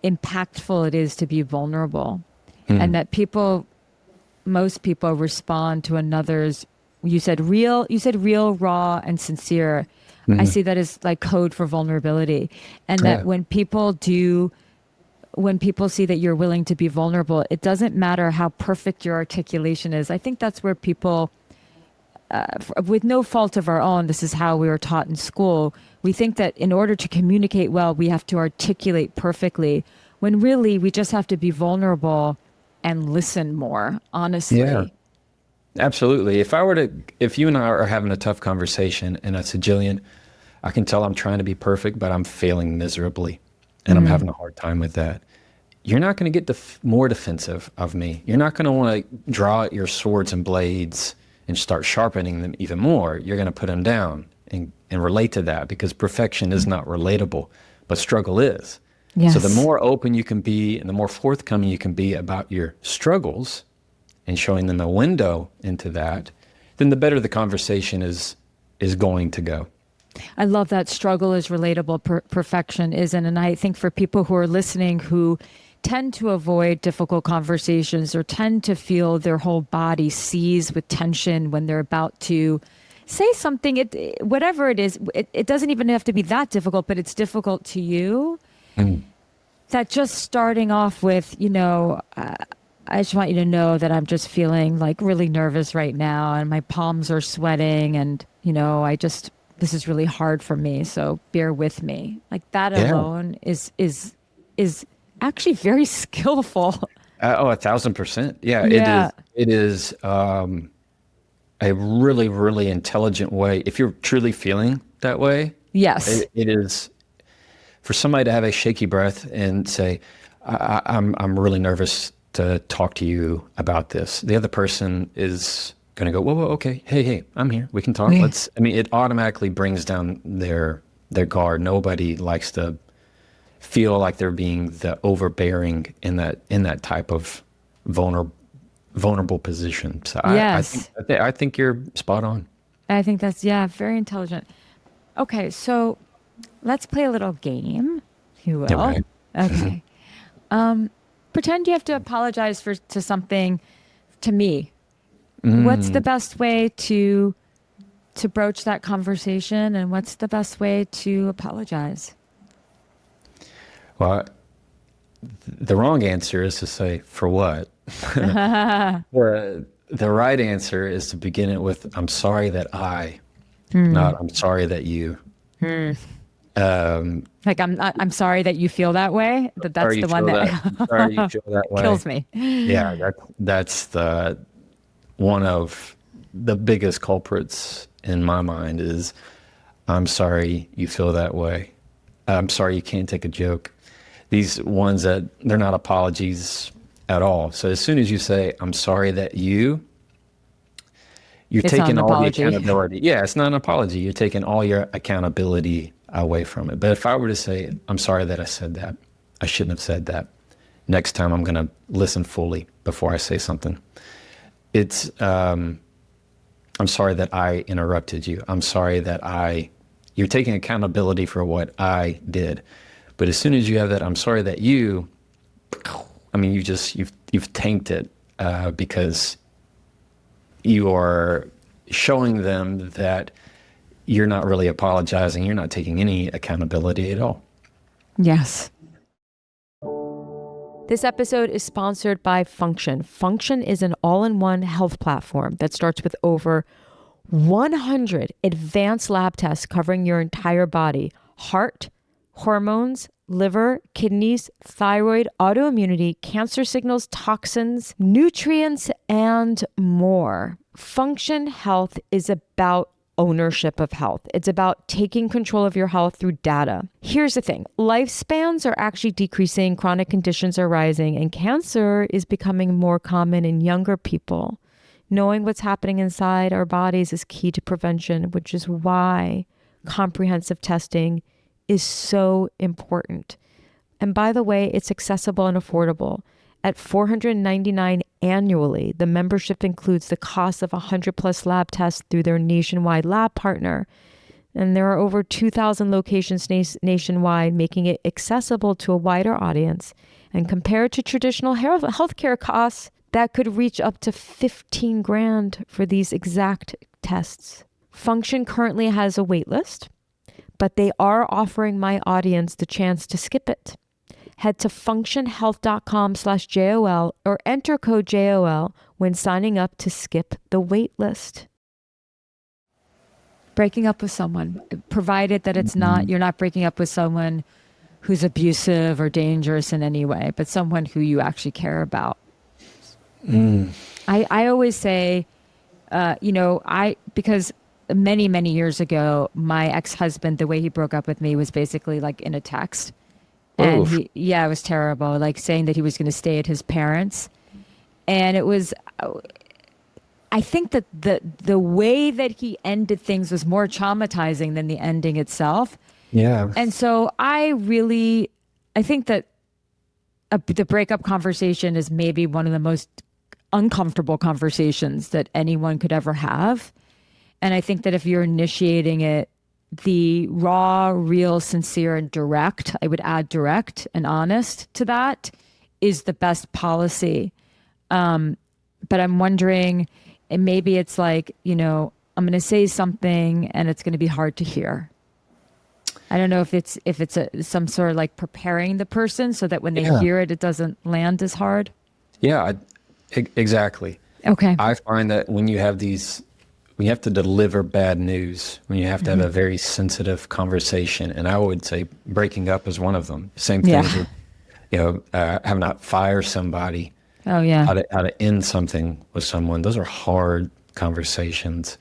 impactful it is to be vulnerable and that most people respond to another's, you said real, raw, and sincere. I see that as like code for vulnerability. And that when people see that you're willing to be vulnerable, it doesn't matter how perfect your articulation is. I think that's where people, with no fault of our own, this is how we were taught in school. We think that in order to communicate well, we have to articulate perfectly, when really we just have to be vulnerable and listen more, honestly. Yeah, absolutely. If you and I are having a tough conversation and I said, Jillian, I can tell I'm trying to be perfect, but I'm failing miserably. And I'm having a hard time with that. You're not going to get more defensive of me. You're not going to want to draw out your swords and blades and start sharpening them even more. You're going to put them down and relate to that because perfection is not relatable, but struggle is. Yes. So the more open you can be and the more forthcoming you can be about your struggles and showing them a window into that, then the better the conversation is going to go. I love that. Struggle is relatable, perfection isn't. And I think for people who are listening who tend to avoid difficult conversations or tend to feel their whole body seize with tension when they're about to say something, whatever it is, it doesn't even have to be that difficult, but it's difficult to you. That just starting off with, I just want you to know that I'm just feeling like really nervous right now and my palms are sweating and, this is really hard for me, so bear with me. Like that alone is actually very skillful. 1,000%. Yeah, it is a really, really intelligent way. If you're truly feeling that way, yes, it is for somebody to have a shaky breath and say, I'm really nervous to talk to you about this. The other person is going to go, whoa, okay, hey, I'm here. We can talk. It automatically brings down their guard. Nobody likes to feel like they're being the overbearing in that type of vulnerable position. So Yes. I think you're spot on. I think that's, yeah, very intelligent. Okay, so let's play a little game, if you will. Okay. Okay. Pretend you have to apologize to something to me. What's the best way to broach that conversation, and what's the best way to apologize? Well, the wrong answer is to say, for what? The right answer is to begin it with, I'm sorry that not I'm sorry that you. Like, I'm sorry that you feel that way. That's the one that sorry you feel that way. kills me. Yeah, that's one of the biggest culprits in my mind is, I'm sorry you feel that way. I'm sorry you can't take a joke. These ones that they're not apologies at all. So as soon as you say, I'm sorry that you're It's not taking an all the apology. accountability. Yeah, it's not an apology. You're taking all your accountability away from it. But if I were to say, I'm sorry that I said that, I shouldn't have said that. Next time I'm going to listen fully before I say something. It's, I'm sorry that I interrupted you. I'm sorry that you're taking accountability for what I did. But as soon as you have that, I'm sorry that you've tanked it, because you are showing them that you're not really apologizing. You're not taking any accountability at all. Yes. This episode is sponsored by Function. Function is an all-in-one health platform that starts with over 100 advanced lab tests covering your entire body: heart, hormones, liver, kidneys, thyroid, autoimmunity, cancer signals, toxins, nutrients, and more. Function Health is about ownership of health. It's about taking control of your health through data. Here's the thing. Lifespans are actually decreasing, chronic conditions are rising, and cancer is becoming more common in younger people. Knowing what's happening inside our bodies is key to prevention, which is why comprehensive testing is so important. And by the way, it's accessible and affordable. At $499 annually, the membership includes the cost of 100 plus lab tests through their nationwide lab partner. And there are over 2,000 locations nationwide, making it accessible to a wider audience. And compared to traditional healthcare costs, that could reach up to 15 grand for these exact tests. Function currently has a wait list, but they are offering my audience the chance to skip it. Head to functionhealth.com/JOL or enter code JOL when signing up to skip the wait list. Breaking up with someone, provided that it's not, you're not breaking up with someone who's abusive or dangerous in any way, but someone who you actually care about. I always say, because many, many years ago, my ex-husband, the way he broke up with me was basically like in a text. And it was terrible, like saying that he was going to stay at his parents'. And it was, I think that the way that he ended things was more traumatizing than the ending itself. Yeah. And so I think that the breakup conversation is maybe one of the most uncomfortable conversations that anyone could ever have. And I think that if you're initiating it, the raw, real, sincere, and direct, I would add direct and honest to that, is the best policy. But I'm wondering, and maybe it's like, I'm going to say something and it's going to be hard to hear. I don't know if it's some sort of like preparing the person so that when they hear it, it doesn't land as hard. Yeah, exactly. Okay. I find that when you have to deliver bad news, when you have to have a very sensitive conversation, and I would say breaking up is one of them. Same thing with, having to fire somebody. Oh yeah. How to end something with someone. Those are hard conversations.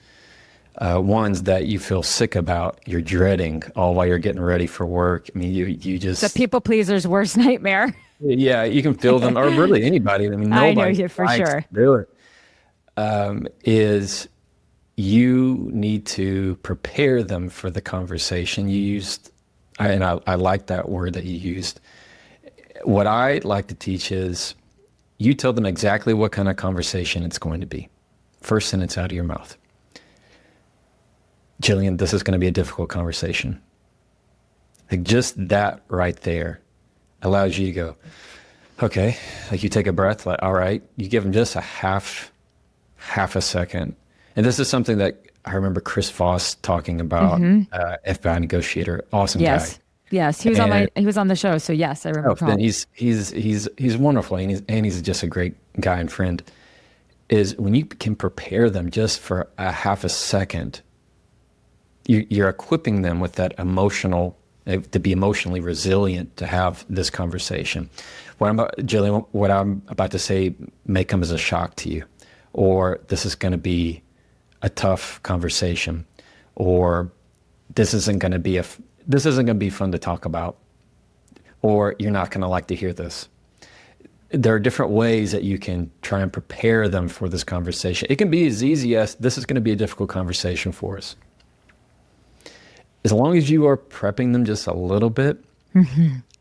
Ones that you feel sick about, you're dreading all while you're getting ready for work. I mean, you just... The people pleaser's worst nightmare. Yeah, you can feel them, or really anybody. I mean, nobody I know, for likes sure. to do it. Is you need to prepare them for the conversation. You used I like that word that you used. What I like to teach is you tell them exactly what kind of conversation it's going to be. First sentence out of your mouth. Jillian, this is going to be a difficult conversation. Like just that right there allows you to go, okay, like you take a breath, like, all right, you give them just a half a second. And this is something that I remember Chris Voss talking about, FBI negotiator, awesome guy. Yes, he was on the show, so yes, I remember. Then he's wonderful, and he's just a great guy and friend. Is when you can prepare them just for a half a second, you're equipping them with that to be emotionally resilient to have this conversation. Jillian, what I'm about to say may come as a shock to you, or this is going to be a tough conversation, or this isn't going to be fun to talk about, or you're not going to like to hear this. There are different ways that you can try and prepare them for this conversation. It can be as easy as, this is going to be a difficult conversation for us. As long as you are prepping them just a little bit,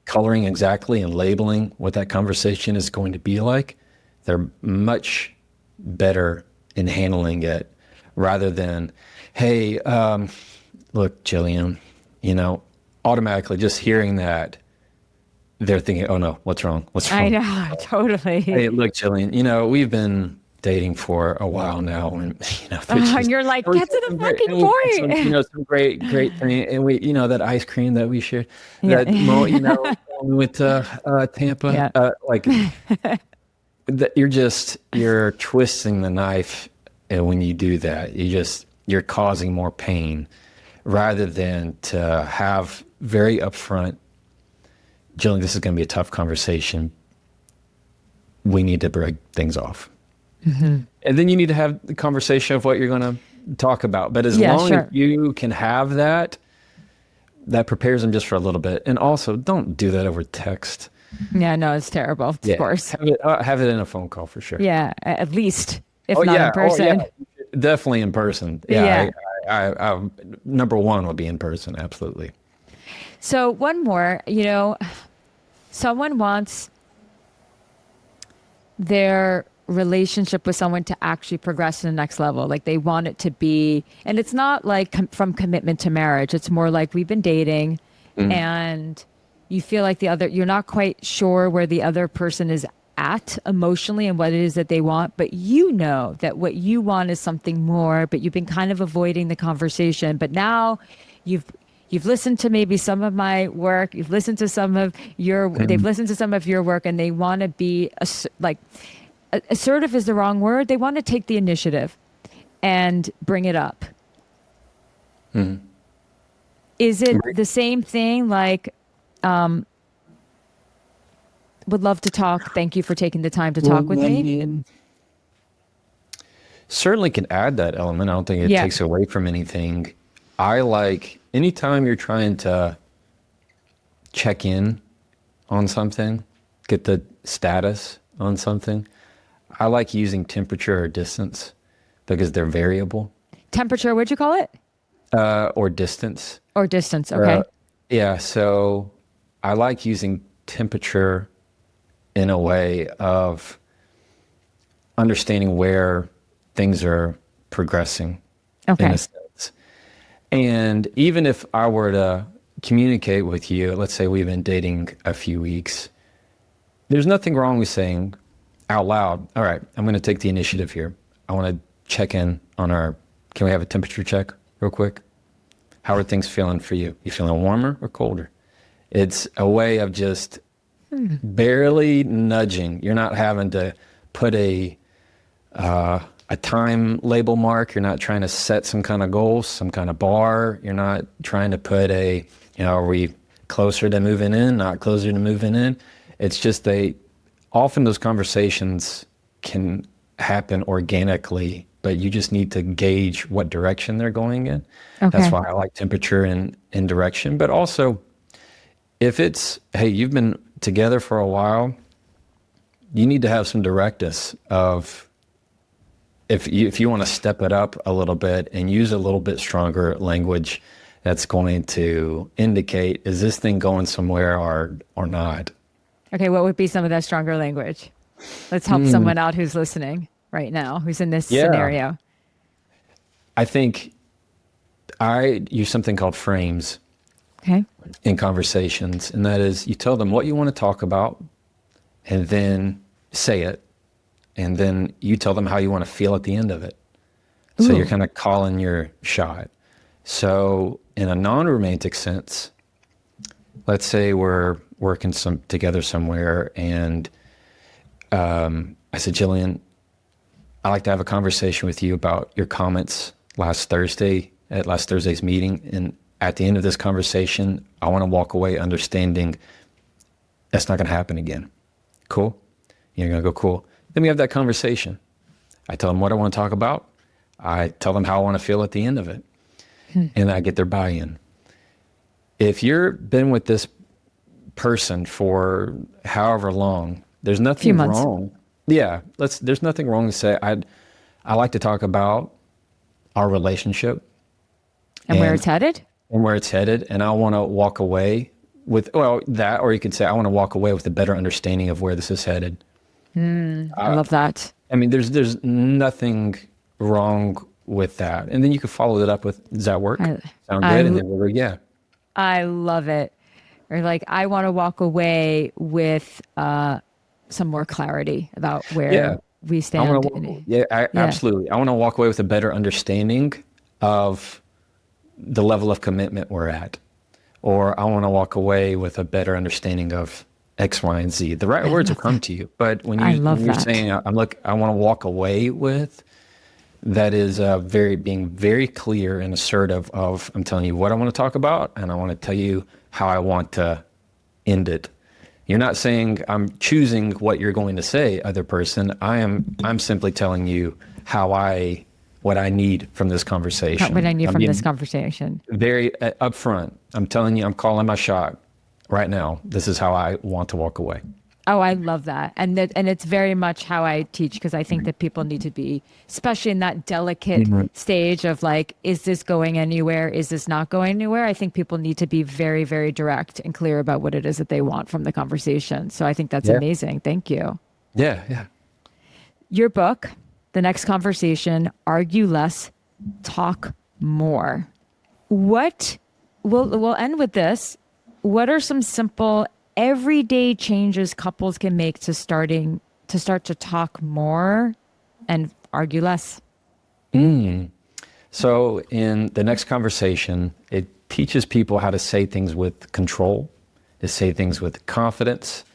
coloring exactly and labeling what that conversation is going to be like, they're much better in handling it rather than, hey, look, Jillian, automatically just hearing that, they're thinking, oh no, what's wrong? I know, totally. Hey, look, Jillian, we've been dating for a while now, and and you're like, get to the fucking point. Some great thing, and we, that ice cream that we shared, that we went to Tampa, you're twisting the knife, and when you do that, you're causing more pain, rather than to have very upfront, Jillian, this is going to be a tough conversation. We need to break things off. And then you need to have the conversation of what you're going to talk about. But as long as you can have that prepares them just for a little bit. And also, don't do that over text. Yeah, no, it's terrible, of course. Have it in a phone call for sure. Yeah, at least, if not in person. Definitely in person. Yeah. I number one would be in person, absolutely. So one more, someone wants their relationship with someone to actually progress to the next level. Like they want it to be, and it's not like from commitment to marriage. It's more like we've been dating and you feel like you're not quite sure where the other person is at emotionally and what it is that they want, but you know that what you want is something more, but you've been kind of avoiding the conversation. But now you've listened to maybe some of my work, you've listened to some of they've listened to some of your work, and they want to be assertive is the wrong word. They want to take the initiative and bring it up. Is it the same thing? Like, would love to talk. Thank you for taking the time to talk with me. Certainly can add that element. I don't think it takes away from anything. I like anytime you're trying to check in on something, get the status on something, I like using temperature or distance because they're variable. Temperature, what'd you call it? Or distance. Or distance, okay. So I like using temperature in a way of understanding where things are progressing in a sense. And even if I were to communicate with you, let's say we've been dating a few weeks, there's nothing wrong with saying out loud, all right, I'm going to take the initiative here. I want to check in on can we have a temperature check real quick? How are things feeling for you? You feeling warmer or colder? It's a way of just barely nudging. You're not having to put a time label mark. You're not trying to set some kind of goal, some kind of bar. You're not trying to put are we closer to moving in, not closer to moving in? It's just often those conversations can happen organically, but you just need to gauge what direction they're going in. Okay. That's why I like temperature and direction. But also, if it's, hey, you've been together for a while, you need to have some directness of, if you want to step it up a little bit and use a little bit stronger language, that's going to indicate, is this thing going somewhere or not? Okay, what would be some of that stronger language? Let's help someone out who's listening right now, who's in this Yeah. scenario. I think I use something called frames Okay. in conversations, and that is you tell them what you want to talk about and then say it, and then you tell them how you want to feel at the end of it. So Ooh. you're kind of calling your shot. So in a non-romantic sense, let's say we're working together somewhere, and I said, Jillian, I'd like to have a conversation with you about your comments last Thursday's meeting. And at the end of this conversation, I want to walk away understanding that's not going to happen again. Cool? You're going to go, cool. Then we have that conversation. I tell them what I want to talk about. I tell them how I want to feel at the end of it. And I get their buy-in. If you've been with this person for however long, there's nothing wrong. Yeah, there's nothing wrong to say, I like to talk about our relationship. And where it's headed? And where it's headed. And I want to walk away with, well, that, or you could say, I want to walk away with a better understanding of where this is headed. I love that. I mean, there's nothing wrong with that. And then you could follow it up with, does that work? Sound good? And then we're, yeah. I love it. Or like, I want to walk away with some more clarity about where we stand. Absolutely. I want to walk away with a better understanding of the level of commitment we're at. Or I want to walk away with a better understanding of X, Y, and Z. The right words will come to you. But when you're saying, I want to walk away with, that is being very clear and assertive of, I'm telling you what I want to talk about, and I want to tell you how I want to end it. You're not saying I'm choosing what you're going to say, other person. I'm simply telling you what I need from this conversation. What I need from this conversation. Very upfront. I'm telling you, I'm calling my shot right now. This is how I want to walk away. Oh, I love that. And it's very much how I teach, because I think that people need to be, especially in that delicate stage of like, is this going anywhere? Is this not going anywhere? I think people need to be very, very direct and clear about what it is that they want from the conversation. So I think that's amazing. Thank you. Yeah. Your book, The Next Conversation, Argue Less, Talk More. We'll end with this. What are some simple everyday changes couples can make to start to talk more and argue less? So in The Next Conversation, it teaches people how to say things with control, to say things with confidence,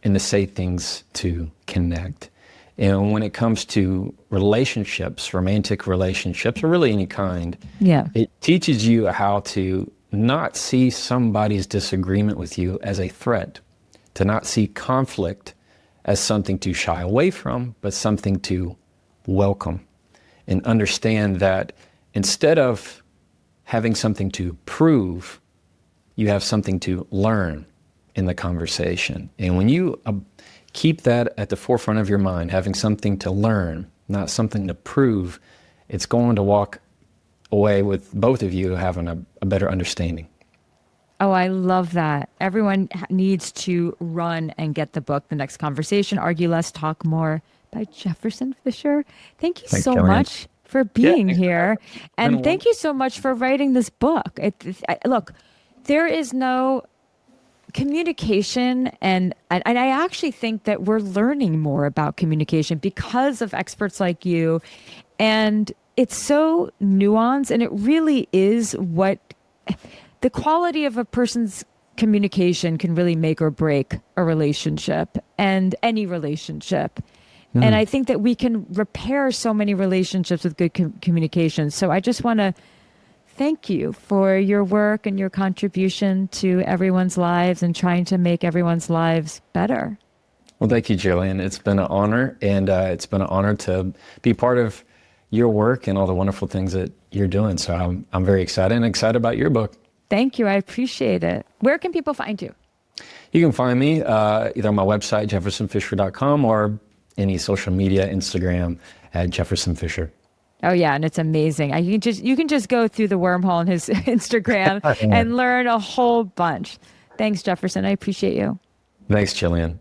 and to say things to connect. And when it comes to relationships, romantic relationships, or really any kind, it teaches you how to not see somebody's disagreement with you as a threat, to not see conflict as something to shy away from, but something to welcome, and understand that instead of having something to prove, you have something to learn in the conversation. And when you keep that at the forefront of your mind, having something to learn, not something to prove, it's going to walk away with both of you having a better understanding. Oh, I love that. Everyone needs to run and get the book, The Next Conversation, Argue Less, Talk More, by Jefferson Fisher. Thank you so much for being here. And thank you so much for writing this book. Look, there is no communication, and I actually think that we're learning more about communication because of experts like you. And it's so nuanced, and it really is what the quality of a person's communication can really make or break a relationship, and any relationship. And I think that we can repair so many relationships with good communication. So I just want to thank you for your work and your contribution to everyone's lives and trying to make everyone's lives better. Well, thank you, Jillian. It's been an honor, and it's been an honor to be part of your work and all the wonderful things that you're doing. So I'm very excited about your book. Thank you. I appreciate it. Where can people find you? You can find me either on my website, jeffersonfisher.com, or any social media, Instagram at Jefferson Fisher. Oh yeah, and it's amazing. You can just go through the wormhole on his Instagram and learn a whole bunch. Thanks, Jefferson. I appreciate you. Thanks, Jillian.